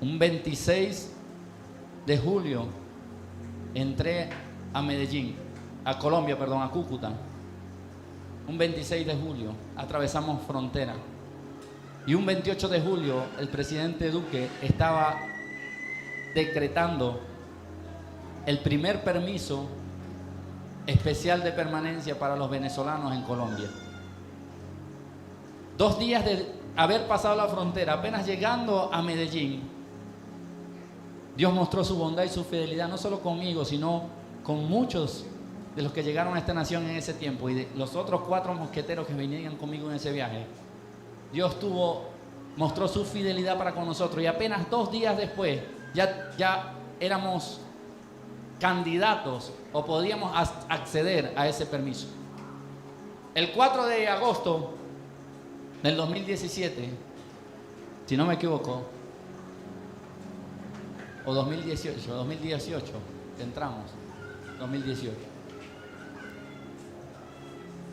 un 26 de julio, entré a Colombia, a Cúcuta. Un 26 de julio atravesamos frontera. Y un 28 de julio el presidente Duque estaba decretando el primer permiso especial de permanencia para los venezolanos en Colombia. 2 días de haber pasado la frontera, apenas llegando a Medellín, Dios mostró su bondad y su fidelidad, no solo conmigo, sino con muchos de los que llegaron a esta nación en ese tiempo y de los otros 4 mosqueteros que venían conmigo en ese viaje. Dios mostró su fidelidad para con nosotros, y apenas 2 días después ya éramos candidatos o podíamos acceder a ese permiso. El 4 de agosto del 2017, si no me equivoco, o 2018 entramos, 2018.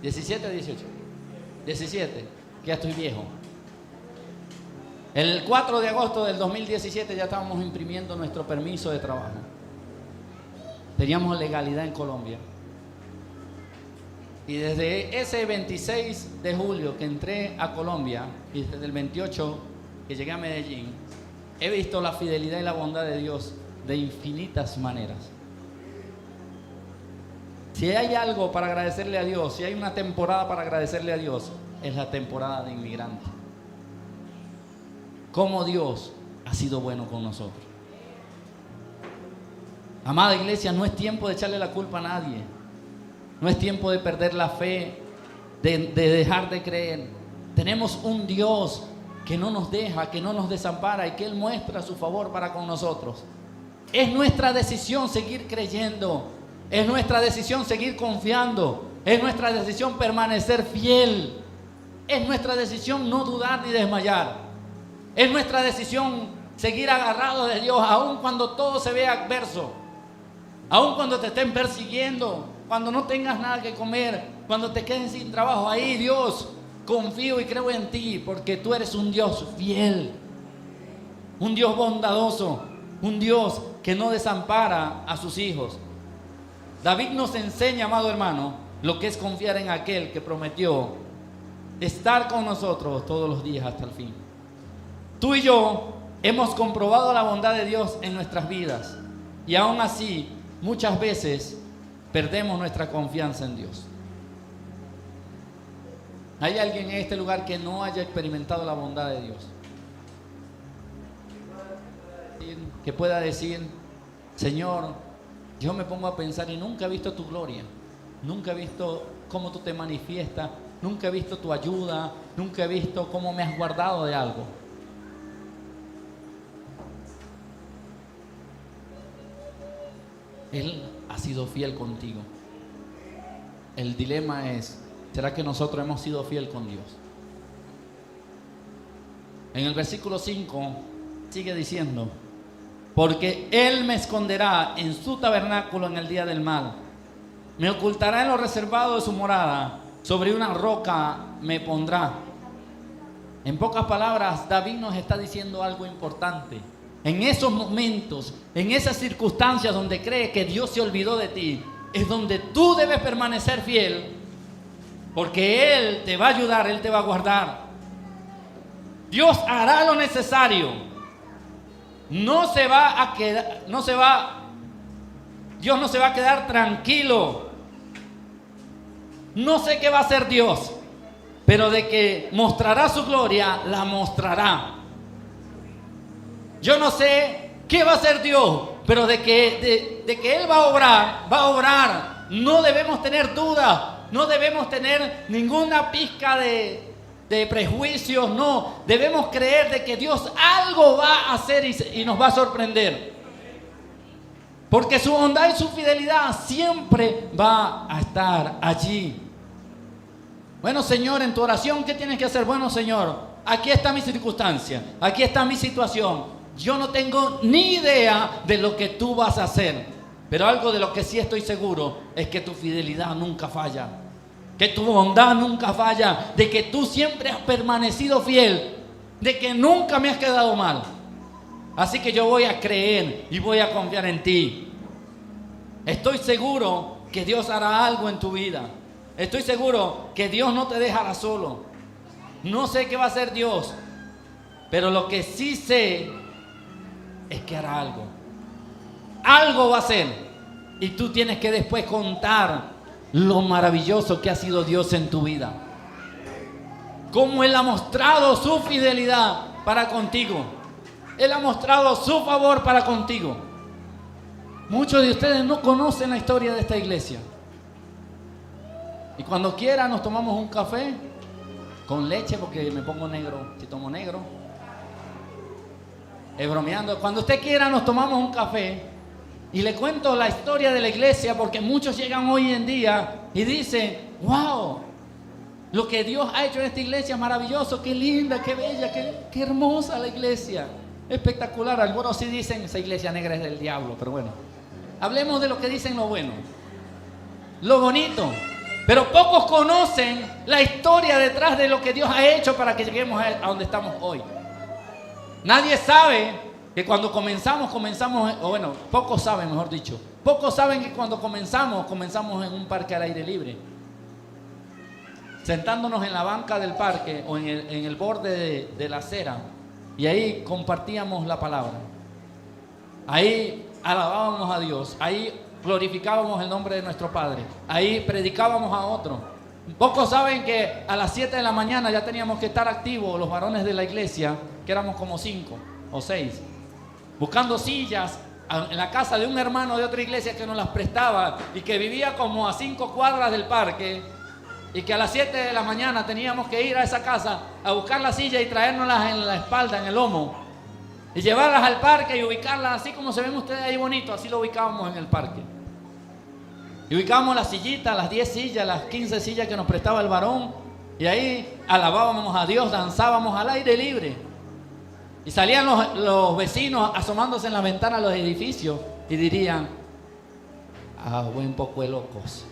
17 o 18. 17, que ya estoy viejo. El 4 de agosto del 2017 ya estábamos imprimiendo nuestro permiso de trabajo. Teníamos legalidad en Colombia. Y desde ese 26 de julio que entré a Colombia, y desde el 28 que llegué a Medellín, he visto la fidelidad y la bondad de Dios de infinitas maneras. Si hay algo para agradecerle a Dios, si hay una temporada para agradecerle a Dios, es la temporada de inmigrante. Cómo Dios ha sido bueno con nosotros. Amada iglesia, no es tiempo de echarle la culpa a nadie. No es tiempo de perder la fe, de dejar de creer. Tenemos un Dios que no nos deja, que no nos desampara y que Él muestra su favor para con nosotros. Es nuestra decisión seguir creyendo. Es nuestra decisión seguir confiando. Es nuestra decisión permanecer fiel. Es nuestra decisión no dudar ni desmayar. Es nuestra decisión seguir agarrado de Dios, aun cuando todo se vea adverso, aun cuando te estén persiguiendo, cuando no tengas nada que comer, cuando te queden sin trabajo. Ahí, Dios, confío y creo en ti, porque tú eres un Dios fiel, un Dios bondadoso, un Dios que no desampara a sus hijos. David nos enseña, amado hermano, lo que es confiar en aquel que prometió estar con nosotros todos los días hasta el fin. Tú y yo hemos comprobado la bondad de Dios en nuestras vidas, y aún así muchas veces perdemos nuestra confianza en Dios. ¿Hay alguien en este lugar que no haya experimentado la bondad de Dios? Que pueda decir: Señor, yo me pongo a pensar y nunca he visto tu gloria, nunca he visto cómo tú te manifiestas, nunca he visto tu ayuda, nunca he visto cómo me has guardado de algo. Él ha sido fiel contigo. El dilema es: ¿será que nosotros hemos sido fiel con Dios? En el versículo 5 sigue diciendo: porque Él me esconderá en su tabernáculo en el día del mal, me ocultará en lo reservado de su morada, sobre una roca me pondrá. En pocas palabras, David nos está diciendo algo importante. En esos momentos, en esas circunstancias donde crees que Dios se olvidó de ti, es donde tú debes permanecer fiel, porque Él te va a ayudar, Él te va a guardar. Dios hará lo necesario. Dios no se va a quedar tranquilo. No sé qué va a hacer Dios, pero de que mostrará su gloria, la mostrará. Yo no sé qué va a hacer Dios, pero de que Él va a obrar. No debemos tener dudas, no debemos tener ninguna pizca de prejuicios, no. Debemos creer de que Dios algo va a hacer y nos va a sorprender. Porque su bondad y su fidelidad siempre va a estar allí. Bueno, Señor, en tu oración, ¿qué tienes que hacer? Bueno, Señor, aquí está mi circunstancia, aquí está mi situación. Yo no tengo ni idea de lo que tú vas a hacer, pero algo de lo que sí estoy seguro es que tu fidelidad nunca falla, que tu bondad nunca falla, de que tú siempre has permanecido fiel, de que nunca me has quedado mal. Así que yo voy a creer y voy a confiar en ti. Estoy seguro que Dios hará algo en tu vida. Estoy seguro que Dios no te dejará solo. No sé qué va a hacer Dios, pero lo que sí sé es que hará algo. Algo va a hacer. Y tú tienes que después contar lo maravilloso que ha sido Dios en tu vida. Cómo Él ha mostrado su fidelidad para contigo. Él ha mostrado su favor para contigo. Muchos de ustedes no conocen la historia de esta iglesia. Y cuando quiera nos tomamos un café con leche, porque me pongo negro si tomo negro. Bromeando. Cuando usted quiera nos tomamos un café y le cuento la historia de la iglesia, porque muchos llegan hoy en día y dicen: wow, lo que Dios ha hecho en esta iglesia es maravilloso, qué linda, qué bella, qué hermosa la iglesia, espectacular. Algunos sí dicen: esa iglesia negra es del diablo, pero bueno, hablemos de lo que dicen lo bueno, lo bonito. Pero pocos conocen la historia detrás de lo que Dios ha hecho para que lleguemos a donde estamos hoy. Nadie sabe que cuando comenzamos, o bueno, pocos saben, mejor dicho, pocos saben que cuando comenzamos en un parque al aire libre, sentándonos en la banca del parque o en el borde de la acera, y ahí compartíamos la palabra, ahí alabábamos a Dios, ahí glorificábamos el nombre de nuestro Padre, ahí predicábamos a otro. Pocos saben que a las 7 de la mañana ya teníamos que estar activos los varones de la iglesia, que éramos como 5 o 6, buscando sillas en la casa de un hermano de otra iglesia que nos las prestaba y que vivía como a 5 cuadras del parque, y que a las 7 de la mañana teníamos que ir a esa casa a buscar la silla y traérnoslas en la espalda, en el lomo, y llevarlas al parque y ubicarlas así como se ven ustedes ahí bonito. Así lo ubicábamos en el parque. Y ubicábamos las sillitas, las 10 sillas, las 15 sillas que nos prestaba el varón, y ahí alabábamos a Dios, danzábamos al aire libre. Y salían los vecinos asomándose en la ventana de los edificios y dirían: buen poco de locos.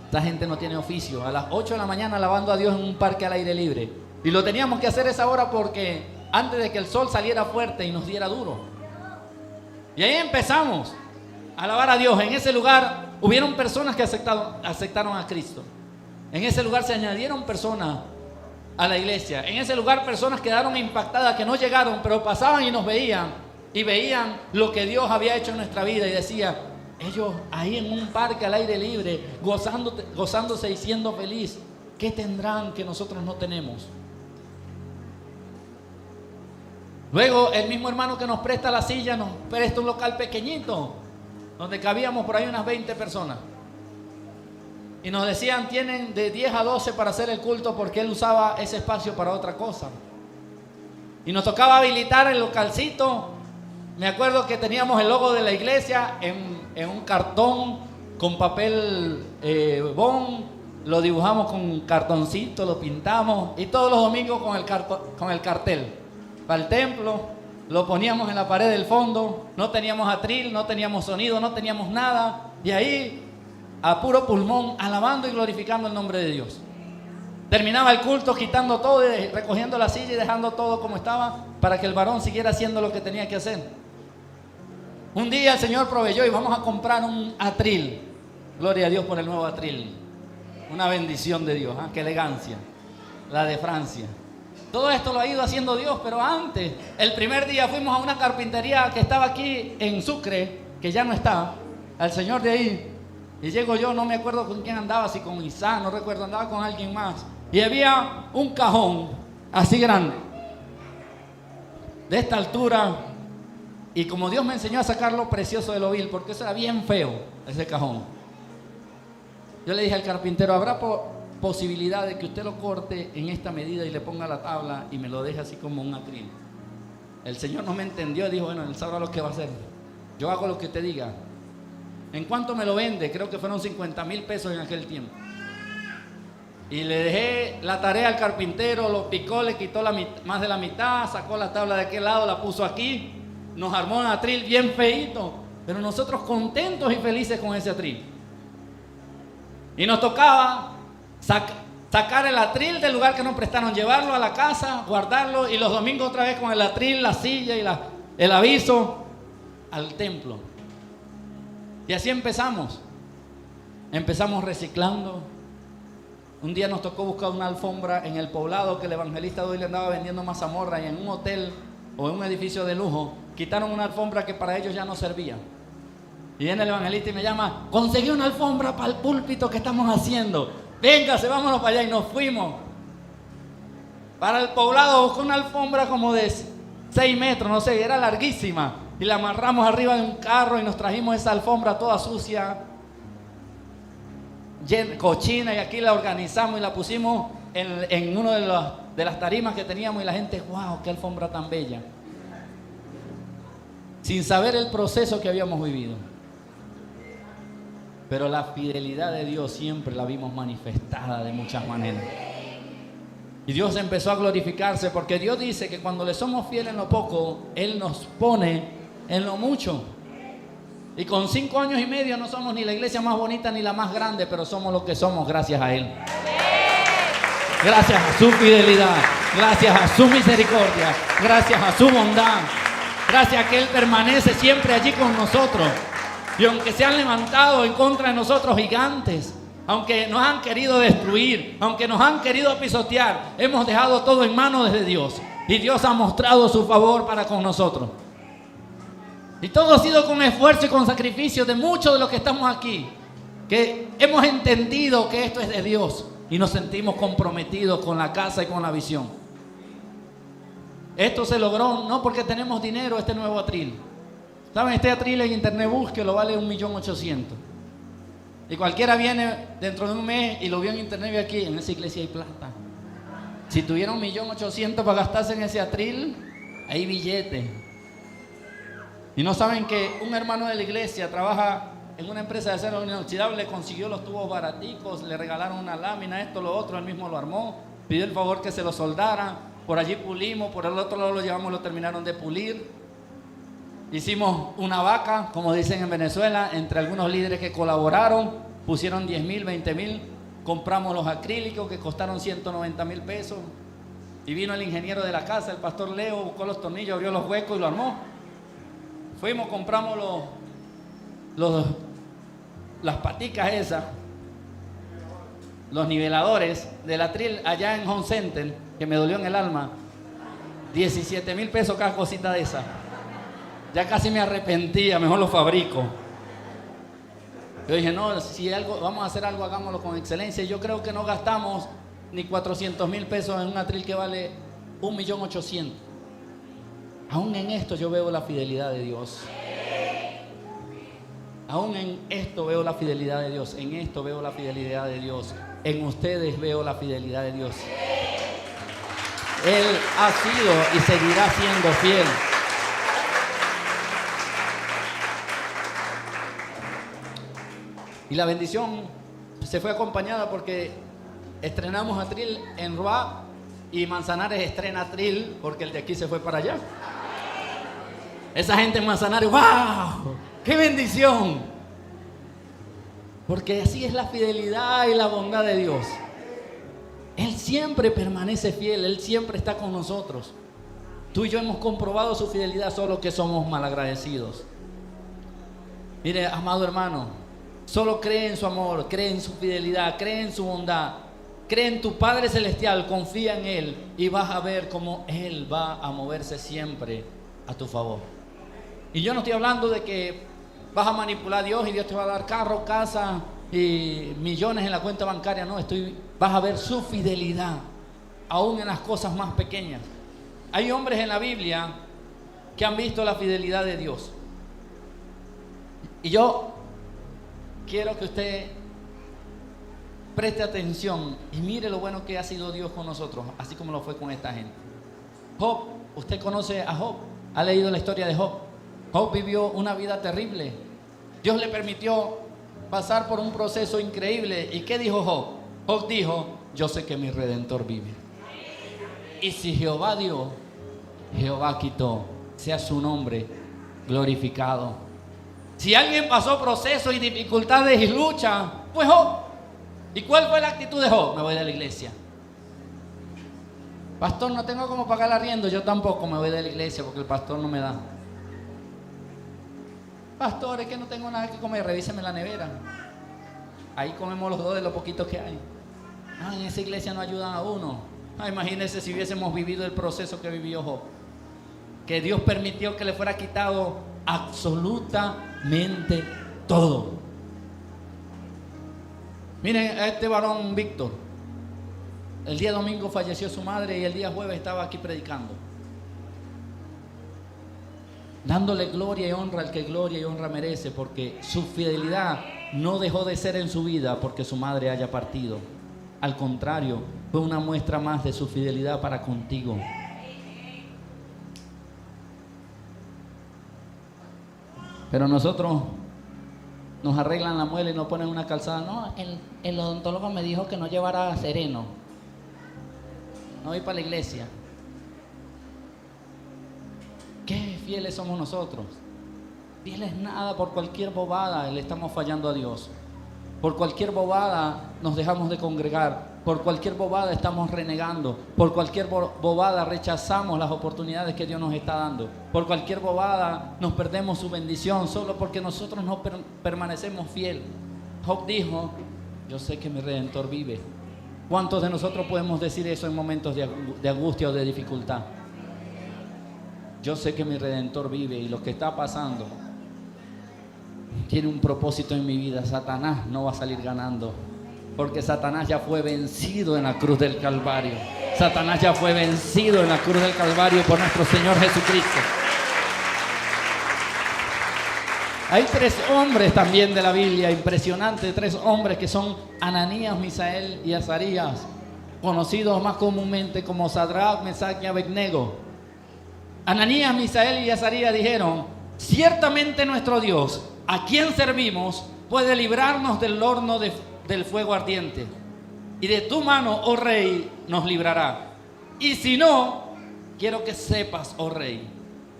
Esta gente no tiene oficio. A las 8 de la mañana alabando a Dios en un parque al aire libre. Y lo teníamos que hacer esa hora porque antes de que el sol saliera fuerte y nos diera duro. Y ahí empezamos a alabar a Dios. En ese lugar hubieron personas que aceptaron a Cristo. En ese lugar se añadieron personas a la iglesia. En ese lugar personas quedaron impactadas, que no llegaron, pero pasaban y nos veían. Y veían lo que Dios había hecho en nuestra vida y decían: ellos ahí en un parque al aire libre, gozándose y siendo feliz, ¿qué tendrán que nosotros no tenemos? Luego el mismo hermano que nos presta la silla nos presta un local pequeñito donde cabíamos por ahí unas 20 personas. Y nos decían: tienen de 10 a 12 para hacer el culto, porque él usaba ese espacio para otra cosa. Y nos tocaba habilitar el localcito. Me acuerdo que teníamos el logo de la iglesia en un cartón con papel bond. Lo dibujamos con cartoncito, lo pintamos, y todos los domingos con el cartel para el templo. Lo poníamos en la pared del fondo. No teníamos atril, no teníamos sonido, no teníamos nada. Y ahí, a puro pulmón, alabando y glorificando el nombre de Dios. Terminaba el culto quitando todo, recogiendo la silla y dejando todo como estaba, para que el varón siguiera haciendo lo que tenía que hacer. Un día el Señor proveyó y vamos a comprar un atril. Gloria a Dios por el nuevo atril. Una bendición de Dios. Qué elegancia. La de Francia. Todo esto lo ha ido haciendo Dios, pero antes, el primer día fuimos a una carpintería que estaba aquí en Sucre, que ya no está, al señor de ahí. Y llego yo, no me acuerdo con quién andaba, si con Isaac, no recuerdo, andaba con alguien más. Y había un cajón así grande, de esta altura. Y como Dios me enseñó a sacarlo precioso del ovil, porque eso era bien feo, ese cajón. Yo le dije al carpintero: ¿habrá posibilidad de que usted lo corte en esta medida y le ponga la tabla y me lo deje así como un atril? El Señor no me entendió y dijo: bueno, él sabrá lo que va a hacer. Yo hago lo que te diga. ¿En cuánto me lo vende? Creo que fueron 50,000 pesos en aquel tiempo. Y le dejé la tarea al carpintero, lo picó, le quitó más de la mitad, sacó la tabla de aquel lado, la puso aquí. Nos armó un atril bien feíto, pero nosotros contentos y felices con ese atril. Y nos tocaba sacar el atril del lugar que nos prestaron, llevarlo a la casa, guardarlo, y los domingos otra vez con el atril, la silla y el aviso al templo. Y así empezamos. Empezamos reciclando. Un día nos tocó buscar una alfombra en el poblado que el evangelista hoy le andaba vendiendo mazamorra, y en un hotel o en un edificio de lujo quitaron una alfombra que para ellos ya no servía. Y viene el evangelista y me llama: conseguí una alfombra para el púlpito que estamos haciendo. Véngase, vámonos para allá. Y nos fuimos para el poblado, buscó una alfombra como de 6 metros, no sé, era larguísima. Y la amarramos arriba de un carro y nos trajimos esa alfombra toda sucia, cochina, y aquí la organizamos y la pusimos en uno de las tarimas que teníamos, y la gente: wow, qué alfombra tan bella. Sin saber el proceso que habíamos vivido. Pero la fidelidad de Dios siempre la vimos manifestada de muchas maneras. Y Dios empezó a glorificarse, porque Dios dice que cuando le somos fieles en lo poco, Él nos pone en lo mucho. Y con 5 años y medio no somos ni la iglesia más bonita ni la más grande, pero somos lo que somos gracias a Él. Gracias a su fidelidad, gracias a su misericordia, gracias a su bondad, gracias a que Él permanece siempre allí con nosotros. Y aunque se han levantado en contra de nosotros gigantes, aunque nos han querido destruir, aunque nos han querido pisotear, hemos dejado todo en manos de Dios. Y Dios ha mostrado su favor para con nosotros. Y todo ha sido con esfuerzo y con sacrificio de muchos de los que estamos aquí, que hemos entendido que esto es de Dios y nos sentimos comprometidos con la casa y con la visión. Esto se logró no porque tenemos dinero, este nuevo atril. ¿Saben? Este atril en internet, búsquelo, vale 1.800.000. Y cualquiera viene dentro de un mes y lo vio en internet, ve aquí, en esa iglesia hay plata. Si tuviera 1.800.000 para gastarse en ese atril, hay billetes. Y no saben que un hermano de la iglesia trabaja en una empresa de acero inoxidable, le consiguió los tubos baraticos, le regalaron una lámina, esto, lo otro, él mismo lo armó, pidió el favor que se lo soldara. por allí pulimos, por el otro lado lo llevamos, lo terminaron de pulir. Hicimos una vaca, como dicen en Venezuela, entre algunos líderes que colaboraron, pusieron 10,000, 20,000, compramos los acrílicos que costaron 190,000 pesos. Y vino el ingeniero de la casa, el pastor Leo, buscó los tornillos, abrió los huecos y lo armó. Fuimos, compramos las paticas esas, los niveladores del atril allá en Home Center, que me dolió en el alma. 17,000 pesos cada cosita de esa. Ya casi me arrepentía, mejor lo fabrico. Yo dije, no, si vamos a hacer algo, hagámoslo con excelencia. Yo creo que no gastamos ni 400,000 pesos en un atril que vale 1,800,000. Aún en esto yo veo la fidelidad de Dios. Aún en esto veo la fidelidad de Dios. En esto veo la fidelidad de Dios. En ustedes veo la fidelidad de Dios. Él ha sido y seguirá siendo fiel. Y la bendición se fue acompañada porque estrenamos atril en Roa y Manzanares estrena atril porque el de aquí se fue para allá. Esa gente en Manzanares, ¡wow! ¡Qué bendición! Porque así es la fidelidad y la bondad de Dios. Él siempre permanece fiel, Él siempre está con nosotros. Tú y yo hemos comprobado su fidelidad, solo que somos malagradecidos. Mire, amado hermano, solo cree en su amor, cree en su fidelidad, cree en su bondad, cree en tu Padre Celestial, confía en Él y vas a ver cómo Él va a moverse siempre a tu favor. Y yo no estoy hablando de que vas a manipular a Dios y Dios te va a dar carro, casa y millones en la cuenta bancaria. No, vas a ver su fidelidad, aún en las cosas más pequeñas. Hay hombres en la Biblia que han visto la fidelidad de Dios. Y yo quiero que usted preste atención y mire lo bueno que ha sido Dios con nosotros, así como lo fue con esta gente. Job, usted conoce a Job, ha leído la historia de Job. Job vivió una vida terrible. Dios le permitió pasar por un proceso increíble. ¿Y qué dijo Job? Job dijo, yo sé que mi Redentor vive. Y si Jehová dio, Jehová quitó, sea su nombre glorificado. Si alguien pasó procesos y dificultades y lucha, fue Job. ¿Y cuál fue la actitud de Job? Me voy de la iglesia. Pastor, no tengo cómo pagar el arriendo. Yo tampoco me voy de la iglesia porque el pastor no me da. Pastor, es que no tengo nada que comer, revíseme la nevera. Ahí comemos los dos de lo poquito que hay. En esa iglesia no ayudan a uno. Imagínense si hubiésemos vivido el proceso que vivió Job. Que Dios permitió que le fuera quitado absolutamente todo. Miren a este varón Víctor. El día domingo falleció su madre y el día jueves estaba aquí predicando, dándole gloria y honra al que gloria y honra merece, porque su fidelidad no dejó de ser en su vida porque su madre haya partido. Al contrario, fue una muestra más de su fidelidad para contigo. Pero nosotros nos arreglan la muela y nos ponen una calzada. No, el odontólogo me dijo que no llevara sereno. No voy para la iglesia. Qué fieles somos nosotros. Fieles nada, por cualquier bobada le estamos fallando a Dios. Por cualquier bobada nos dejamos de congregar. Por cualquier bobada estamos renegando. Por cualquier bobada rechazamos las oportunidades que Dios nos está dando. Por cualquier bobada nos perdemos su bendición solo porque nosotros no permanecemos fieles. Job dijo, yo sé que mi Redentor vive. ¿Cuántos de nosotros podemos decir eso en momentos de angustia o de dificultad? Yo sé que mi Redentor vive y lo que está pasando tiene un propósito en mi vida. Satanás no va a salir ganando, porque Satanás ya fue vencido en la cruz del Calvario. Satanás ya fue vencido en la cruz del Calvario por nuestro Señor Jesucristo. Hay 3 hombres también de la Biblia, impresionantes, 3 hombres que son Ananías, Misael y Azarías, conocidos más comúnmente como Sadrach, Mesach y Abednego. Ananías, Misael y Azarías dijeron, ciertamente nuestro Dios, a quien servimos, puede librarnos del horno del fuego ardiente, y de tu mano, oh rey, nos librará. Y si no, quiero que sepas, oh rey,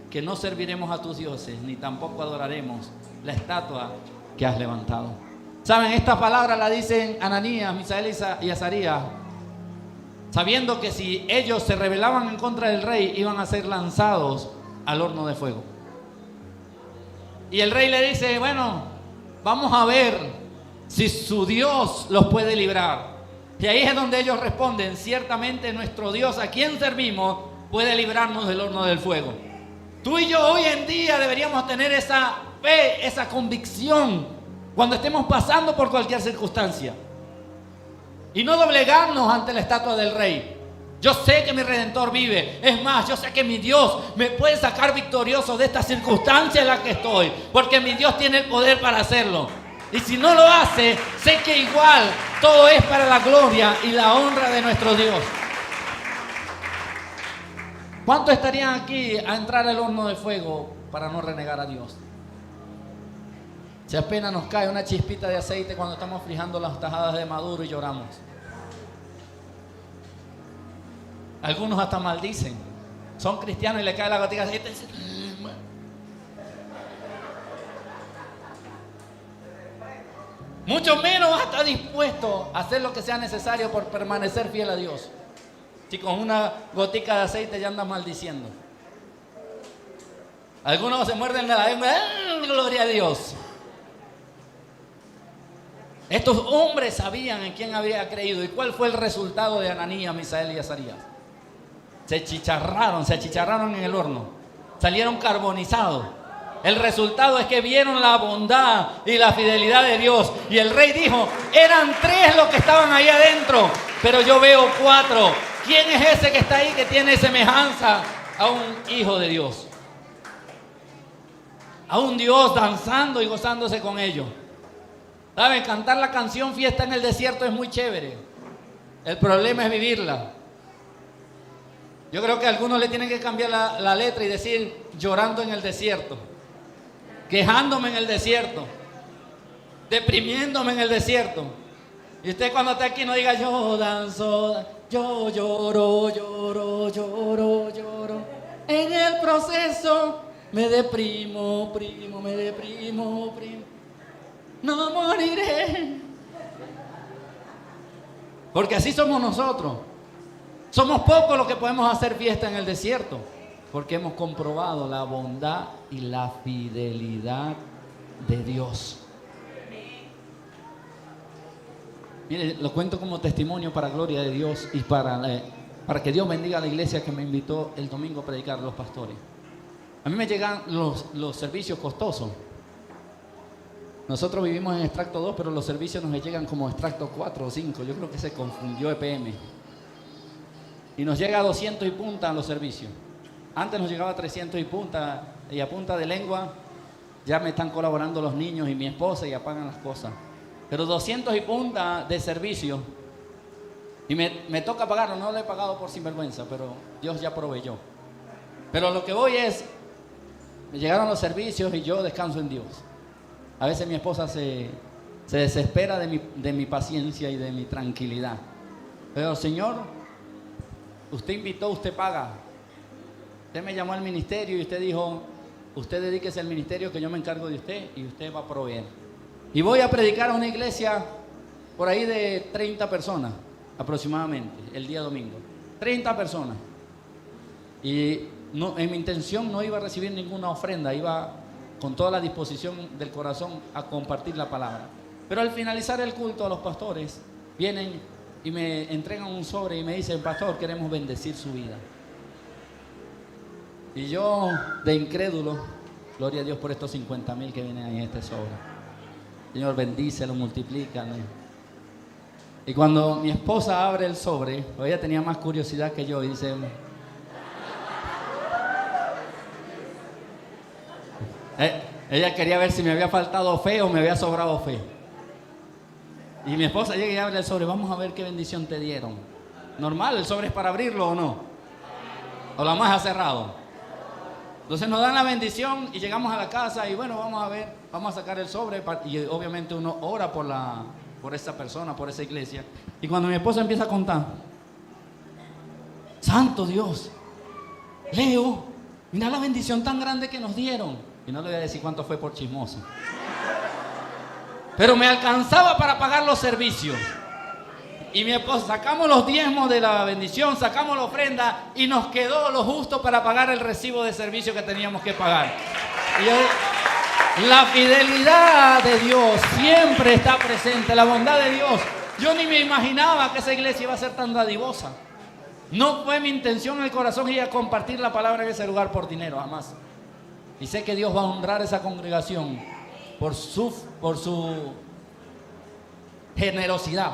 que no serviremos a tus dioses, ni tampoco adoraremos la estatua que has levantado. ¿Saben? Esta palabra la dicen Ananías, Misael y Azarías, sabiendo que si ellos se rebelaban en contra del rey, iban a ser lanzados al horno de fuego. Y el rey le dice, bueno, vamos a ver si su Dios los puede librar. Y ahí es donde ellos responden, ciertamente nuestro Dios, a quien servimos, puede librarnos del horno del fuego. Tú y yo hoy en día deberíamos tener esa fe, esa convicción, cuando estemos pasando por cualquier circunstancia. Y no doblegarnos ante la estatua del rey. Yo sé que mi Redentor vive. Es más, yo sé que mi Dios me puede sacar victorioso de esta circunstancia en la que estoy, porque mi Dios tiene el poder para hacerlo. Y si no lo hace, sé que igual todo es para la gloria y la honra de nuestro Dios. ¿Cuántos estarían aquí a entrar al horno de fuego para no renegar a Dios? Si apenas nos cae una chispita de aceite cuando estamos frijando las tajadas de maduro y lloramos. Algunos hasta maldicen. Son cristianos y le cae la gotica de aceite. Mucho menos va a estar dispuesto a hacer lo que sea necesario por permanecer fiel a Dios. Si con una gotica de aceite ya andas maldiciendo. Algunos se muerden de la lengua. Gloria a Dios. Estos hombres sabían en quién había creído. ¿Y cuál fue el resultado de Ananías, Misael y Azarías? Se achicharraron en el horno. Salieron carbonizados. El resultado es que vieron la bondad y la fidelidad de Dios. Y el rey dijo, eran 3 los que estaban ahí adentro, pero yo veo 4. ¿Quién es ese que está ahí que tiene semejanza a un hijo de Dios? A un Dios danzando y gozándose con ellos. ¿Saben? Cantar la canción Fiesta en el Desierto es muy chévere. El problema es vivirla. Yo creo que algunos le tienen que cambiar la letra y decir llorando en el desierto, quejándome en el desierto, deprimiéndome en el desierto. Y usted cuando esté aquí no diga yo danzo, yo lloro, lloro, lloro, lloro. En el proceso me deprimo, primo, me deprimo, primo. No moriré. Porque así somos nosotros. Somos pocos los que podemos hacer fiesta en el desierto, porque hemos comprobado la bondad y la fidelidad de Dios. Mire, lo cuento como testimonio para gloria de Dios y para que Dios bendiga a la iglesia que me invitó el domingo a predicar a los pastores. A mí me llegan los servicios costosos. Nosotros vivimos en extracto 2, pero los servicios nos llegan como extracto 4 o 5. Yo creo que se confundió EPM. Y nos llega a 200 y punta los servicios. Antes nos llegaba a 300 y punta. Y a punta de lengua ya me están colaborando los niños y mi esposa y apagan las cosas. Pero 200 y punta de servicio. Y me toca pagarlo. No lo he pagado por sinvergüenza, pero Dios ya proveyó. Pero lo que voy es, me llegaron los servicios y yo descanso en Dios. A veces mi esposa se desespera de mi paciencia y de mi tranquilidad. Pero Señor, usted invitó, usted paga. Usted me llamó al ministerio y usted dijo, usted dedíquese al ministerio que yo me encargo de usted y usted va a proveer. Y voy a predicar a una iglesia por ahí de 30 personas aproximadamente, el día domingo. 30 personas. Y no, en mi intención no iba a recibir ninguna ofrenda, iba con toda la disposición del corazón a compartir la palabra. Pero al finalizar el culto, a los pastores vienen y me entregan un sobre y me dicen, pastor, queremos bendecir su vida. Y yo, de incrédulo, gloria a Dios por estos 50,000 que vienen ahí en este sobre. Señor, bendícelo, multiplícalo. Y cuando mi esposa abre el sobre, ella tenía más curiosidad que yo y dice, ella quería ver si me había faltado fe o me había sobrado fe. Y mi esposa llega y abre el sobre, vamos a ver qué bendición te dieron. Normal, el sobre es para abrirlo o no. O la más ha cerrado. Entonces nos dan la bendición y llegamos a la casa y bueno, vamos a ver, vamos a sacar el sobre y obviamente uno ora por esa persona, por esa iglesia. Y cuando mi esposa empieza a contar, Santo Dios. Leo, mira la bendición tan grande que nos dieron. Y no le voy a decir cuánto fue por chismoso. Pero me alcanzaba para pagar los servicios. Y mi esposa, sacamos los diezmos de la bendición, sacamos la ofrenda y nos quedó lo justo para pagar el recibo de servicio que teníamos que pagar. Y la fidelidad de Dios siempre está presente, la bondad de Dios. Yo ni me imaginaba que esa iglesia iba a ser tan dadivosa. No fue mi intención en el corazón ir a compartir la palabra en ese lugar por dinero, jamás. Y sé que Dios va a honrar esa congregación por su generosidad.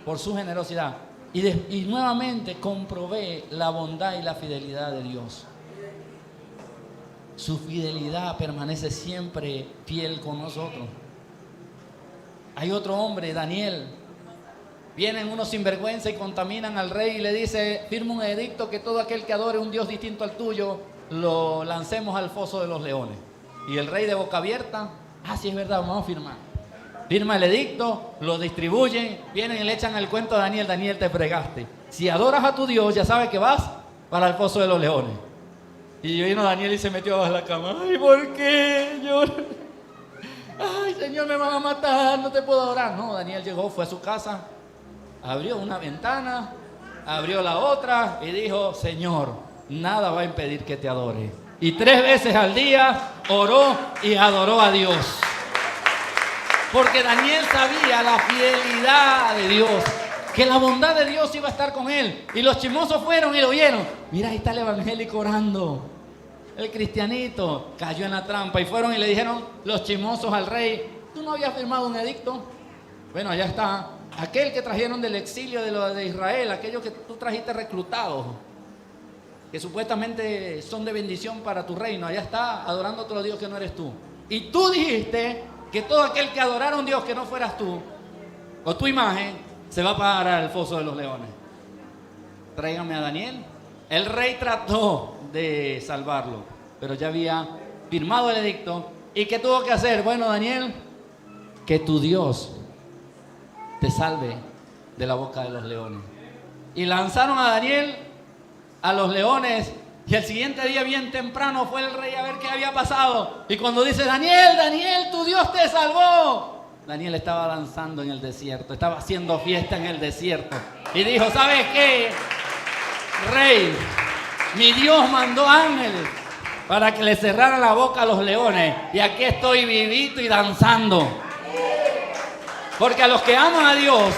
Por su generosidad. Y nuevamente comprobé la bondad y la fidelidad de Dios. Su fidelidad permanece siempre fiel con nosotros. Hay otro hombre, Daniel. Vienen unos sinvergüenza y contaminan al rey y le dice: firma un edicto que todo aquel que adore un Dios distinto al tuyo lo lancemos al foso de los leones. Y el rey, de boca abierta: sí, es verdad, vamos a firmar. Firma el edicto, lo distribuyen, vienen y le echan el cuento a Daniel: Daniel, te fregaste. Si adoras a tu Dios, ya sabes que vas para el foso de los leones. Y vino Daniel y se metió abajo de la cama. Ay, ¿por qué? Ay, Señor, me van a matar, no te puedo adorar. No, Daniel llegó, fue a su casa, abrió una ventana, abrió la otra y dijo: Señor, nada va a impedir que te adore. Y 3 veces al día oró y adoró a Dios. Porque Daniel sabía la fidelidad de Dios, que la bondad de Dios iba a estar con él. Y los chismosos fueron y lo vieron. Mira, ahí está el evangélico orando. El cristianito cayó en la trampa. Y fueron y le dijeron los chismosos al rey: ¿tú no habías firmado un edicto? Bueno, allá está. Aquel que trajeron del exilio de Israel, aquellos que tú trajiste reclutados, que supuestamente son de bendición para tu reino, allá está adorando a otro Dios que no eres tú. Y tú dijiste que todo aquel que adorara a un Dios que no fueras tú, o tu imagen, se va para el foso de los leones. Tráigame a Daniel. El rey trató de salvarlo, pero ya había firmado el edicto. ¿Y qué tuvo que hacer? Bueno, Daniel, que tu Dios te salve de la boca de los leones. Y lanzaron a Daniel a los leones. Y el siguiente día, bien temprano, fue el rey a ver qué había pasado. Y cuando dice: Daniel, Daniel, tu Dios te salvó, Daniel estaba danzando en el desierto, estaba haciendo fiesta en el desierto. Y dijo: ¿sabes qué, rey? Mi Dios mandó ángeles para que le cerraran la boca a los leones. Y aquí estoy vivito y danzando. Porque a los que aman a Dios,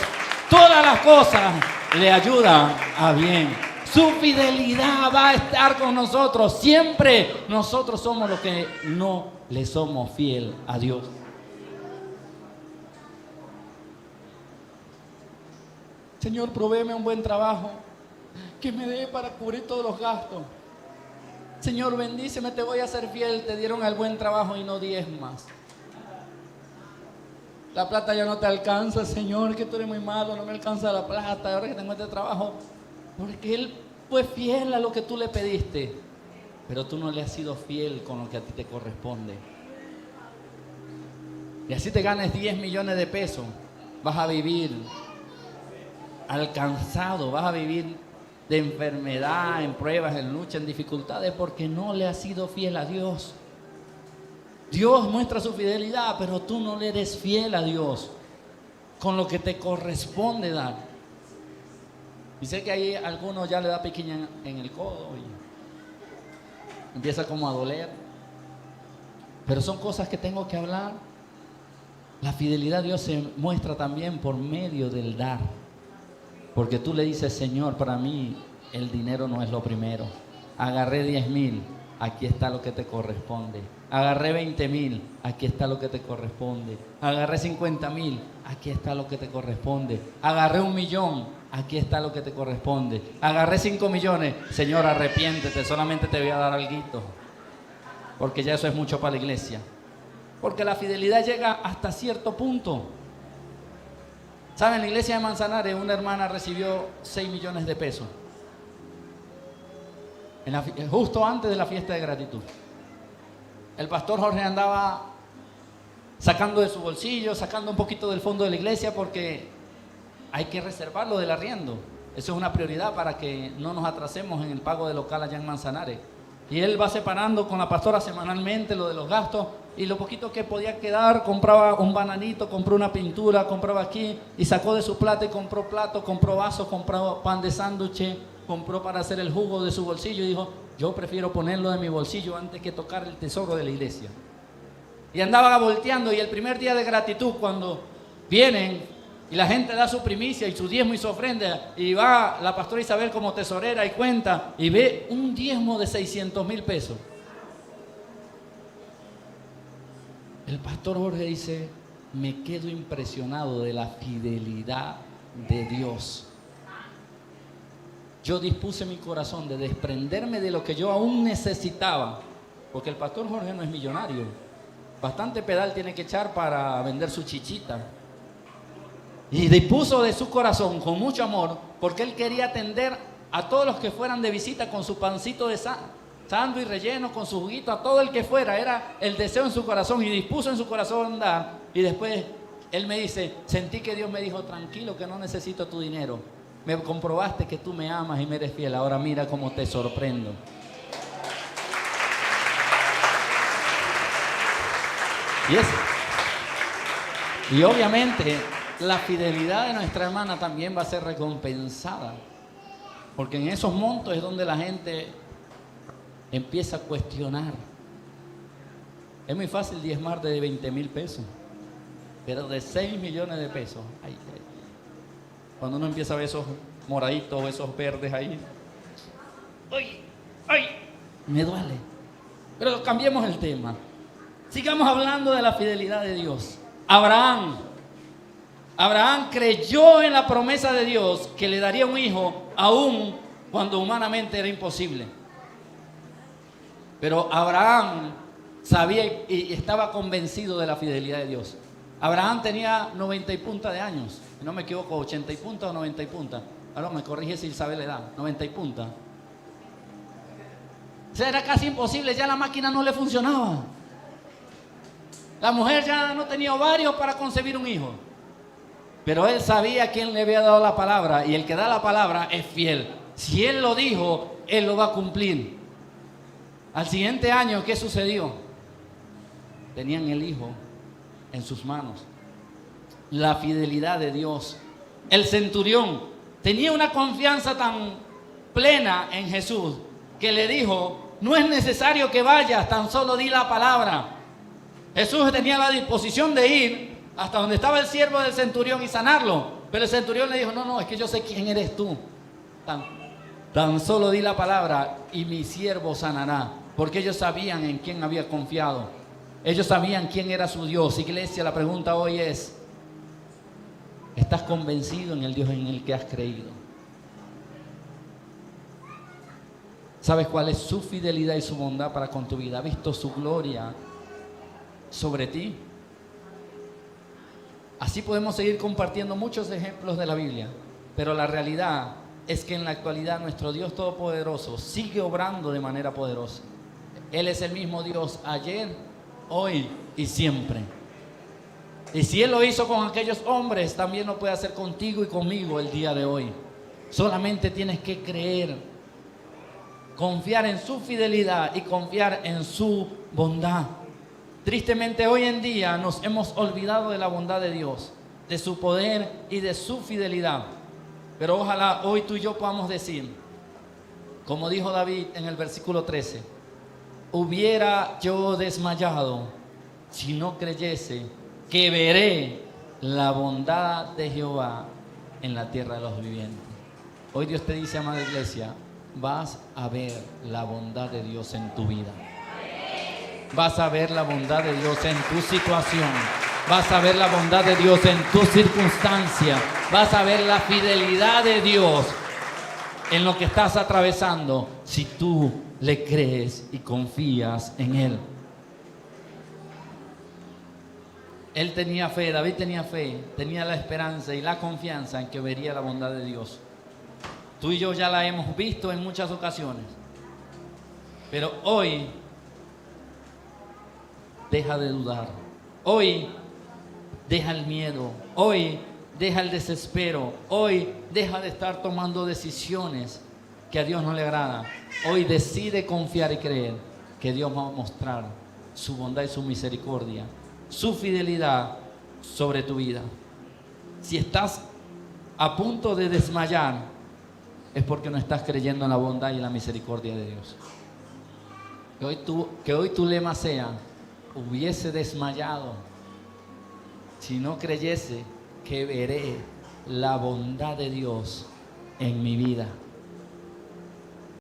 todas las cosas le ayudan a bien. Su fidelidad va a estar con nosotros. Siempre nosotros somos los que no le somos fiel a Dios. Señor, provéeme un buen trabajo que me dé para cubrir todos los gastos. Señor, bendíceme, te voy a ser fiel. Te dieron el buen trabajo y no 10 más. La plata ya no te alcanza, Señor, que tú eres muy malo, no me alcanza la plata. Ahora que tengo este trabajo, porque Él fue fiel a lo que tú le pediste, pero tú no le has sido fiel con lo que a ti te corresponde. Y así te ganes 10 millones de pesos, vas a vivir alcanzado, vas a vivir de enfermedad, en pruebas, en lucha, en dificultades, porque no le has sido fiel a Dios. Dios muestra su fidelidad, pero tú no le eres fiel a Dios con lo que te corresponde dar. Y sé que ahí algunos ya le da piquiña en el codo y empieza como a doler. Pero son cosas que tengo que hablar. La fidelidad de Dios se muestra también por medio del dar. Porque tú le dices: Señor, para mí el dinero no es lo primero. Agarré 10,000, aquí está lo que te corresponde. Agarré 20,000, aquí está lo que te corresponde. Agarré 50,000, aquí está lo que te corresponde. Agarré 1,000,000, aquí está lo que te corresponde. Agarré 5 millones, Señor, arrepiéntete, solamente te voy a dar alguito, porque ya eso es mucho para la iglesia. Porque la fidelidad llega hasta cierto punto. ¿Saben? En la iglesia de Manzanares una hermana recibió 6 millones de pesos justo antes de la fiesta de gratitud. El pastor Jorge andaba sacando de su bolsillo, sacando un poquito del fondo de la iglesia, porque hay que reservarlo del arriendo. Eso es una prioridad para que no nos atrasemos en el pago del local allá en Manzanares. Y él va separando con la pastora semanalmente lo de los gastos, y lo poquito que podía quedar, compraba un bananito, compró una pintura, compraba aquí, y sacó de su plata y compró plato, compró vasos, compró pan de sándwich, compró para hacer el jugo de su bolsillo, y dijo, yo prefiero ponerlo de mi bolsillo antes que tocar el tesoro de la iglesia. Y andaba volteando, y el primer día de gratitud, cuando vienen y la gente da su primicia y su diezmo y su ofrenda, y va la pastora Isabel como tesorera y cuenta, y ve un diezmo de 600,000 pesos. El pastor Jorge dice, me quedo impresionado de la fidelidad de Dios. Yo dispuse mi corazón de desprenderme de lo que yo aún necesitaba, porque el pastor Jorge no es millonario. Bastante pedal tiene que echar para vender su chichita. Y dispuso de su corazón con mucho amor, porque él quería atender a todos los que fueran de visita con su pancito de sándwich relleno, con su juguito, a todo el que fuera. Era el deseo en su corazón, y dispuso en su corazón dar. Y después él me dice, sentí que Dios me dijo, tranquilo, que no necesito tu dinero. Me comprobaste que tú me amas y me eres fiel. Ahora mira cómo te sorprendo. Y obviamente la fidelidad de nuestra hermana también va a ser recompensada, porque en esos montos es donde la gente empieza a cuestionar. Es muy fácil diezmar de 20,000 pesos, pero de 6 millones de pesos, ay, ay. Cuando uno empieza a ver esos moraditos, esos verdes ahí, ¡ay! ¡Ay! Me duele. Pero cambiemos el tema. Sigamos hablando de la fidelidad de Dios. Abraham creyó en la promesa de Dios que le daría un hijo, aun cuando humanamente era imposible. Pero Abraham sabía y estaba convencido de la fidelidad de Dios. Abraham tenía 90 y punta de años, no me equivoco, 80 y punta o 90 y punta. Ahora me corrige si sabe la edad, 90 y punta. O sea, era casi imposible, ya la máquina no le funcionaba. La mujer ya no tenía ovarios para concebir un hijo. Pero él sabía quién le había dado la palabra, y el que da la palabra es fiel. Si él lo dijo, él lo va a cumplir. Al siguiente año, ¿qué sucedió? Tenían el hijo en sus manos. La fidelidad de Dios. El centurión tenía una confianza tan plena en Jesús que le dijo, no es necesario que vayas, tan solo di la palabra. Jesús tenía la disposición de ir hasta donde estaba el siervo del centurión y sanarlo, pero el centurión le dijo, no, es que yo sé quién eres tú. Tan solo di la palabra y mi siervo sanará, porque ellos sabían en quién había confiado. Ellos sabían quién era su Dios. Iglesia, la pregunta hoy es, ¿estás convencido en el Dios en el que has creído? ¿Sabes cuál es su fidelidad y su bondad para con tu vida? ¿Has visto su gloria sobre ti? Así podemos seguir compartiendo muchos ejemplos de la Biblia, pero la realidad es que en la actualidad nuestro Dios Todopoderoso sigue obrando de manera poderosa. Él es el mismo Dios ayer, hoy y siempre. Y si Él lo hizo con aquellos hombres, también lo puede hacer contigo y conmigo el día de hoy. Solamente tienes que creer, confiar en su fidelidad y confiar en su bondad. Tristemente hoy en día nos hemos olvidado de la bondad de Dios, de su poder y de su fidelidad. Pero ojalá hoy tú y yo podamos decir, como dijo David en el versículo 13, hubiera yo desmayado si no creyese que veré la bondad de Jehová en la tierra de los vivientes. Hoy Dios te dice, amada iglesia, vas a ver la bondad de Dios en tu vida. Vas a ver la bondad de Dios en tu situación. Vas a ver la bondad de Dios en tu circunstancia. Vas a ver la fidelidad de Dios en lo que estás atravesando, si tú le crees y confías en Él. Él tenía fe, David tenía fe, tenía la esperanza y la confianza en que vería la bondad de Dios. Tú y yo ya la hemos visto en muchas ocasiones, pero hoy deja de dudar. Hoy deja el miedo. Hoy deja el desespero. Hoy deja de estar tomando decisiones que a Dios no le agrada. Hoy decide confiar y creer que Dios va a mostrar su bondad y su misericordia, su fidelidad sobre tu vida. Si estás a punto de desmayar, es porque no estás creyendo en la bondad y la misericordia de Dios. Que hoy tu lema sea: hubiese desmayado si no creyese que veré la bondad de Dios en mi vida.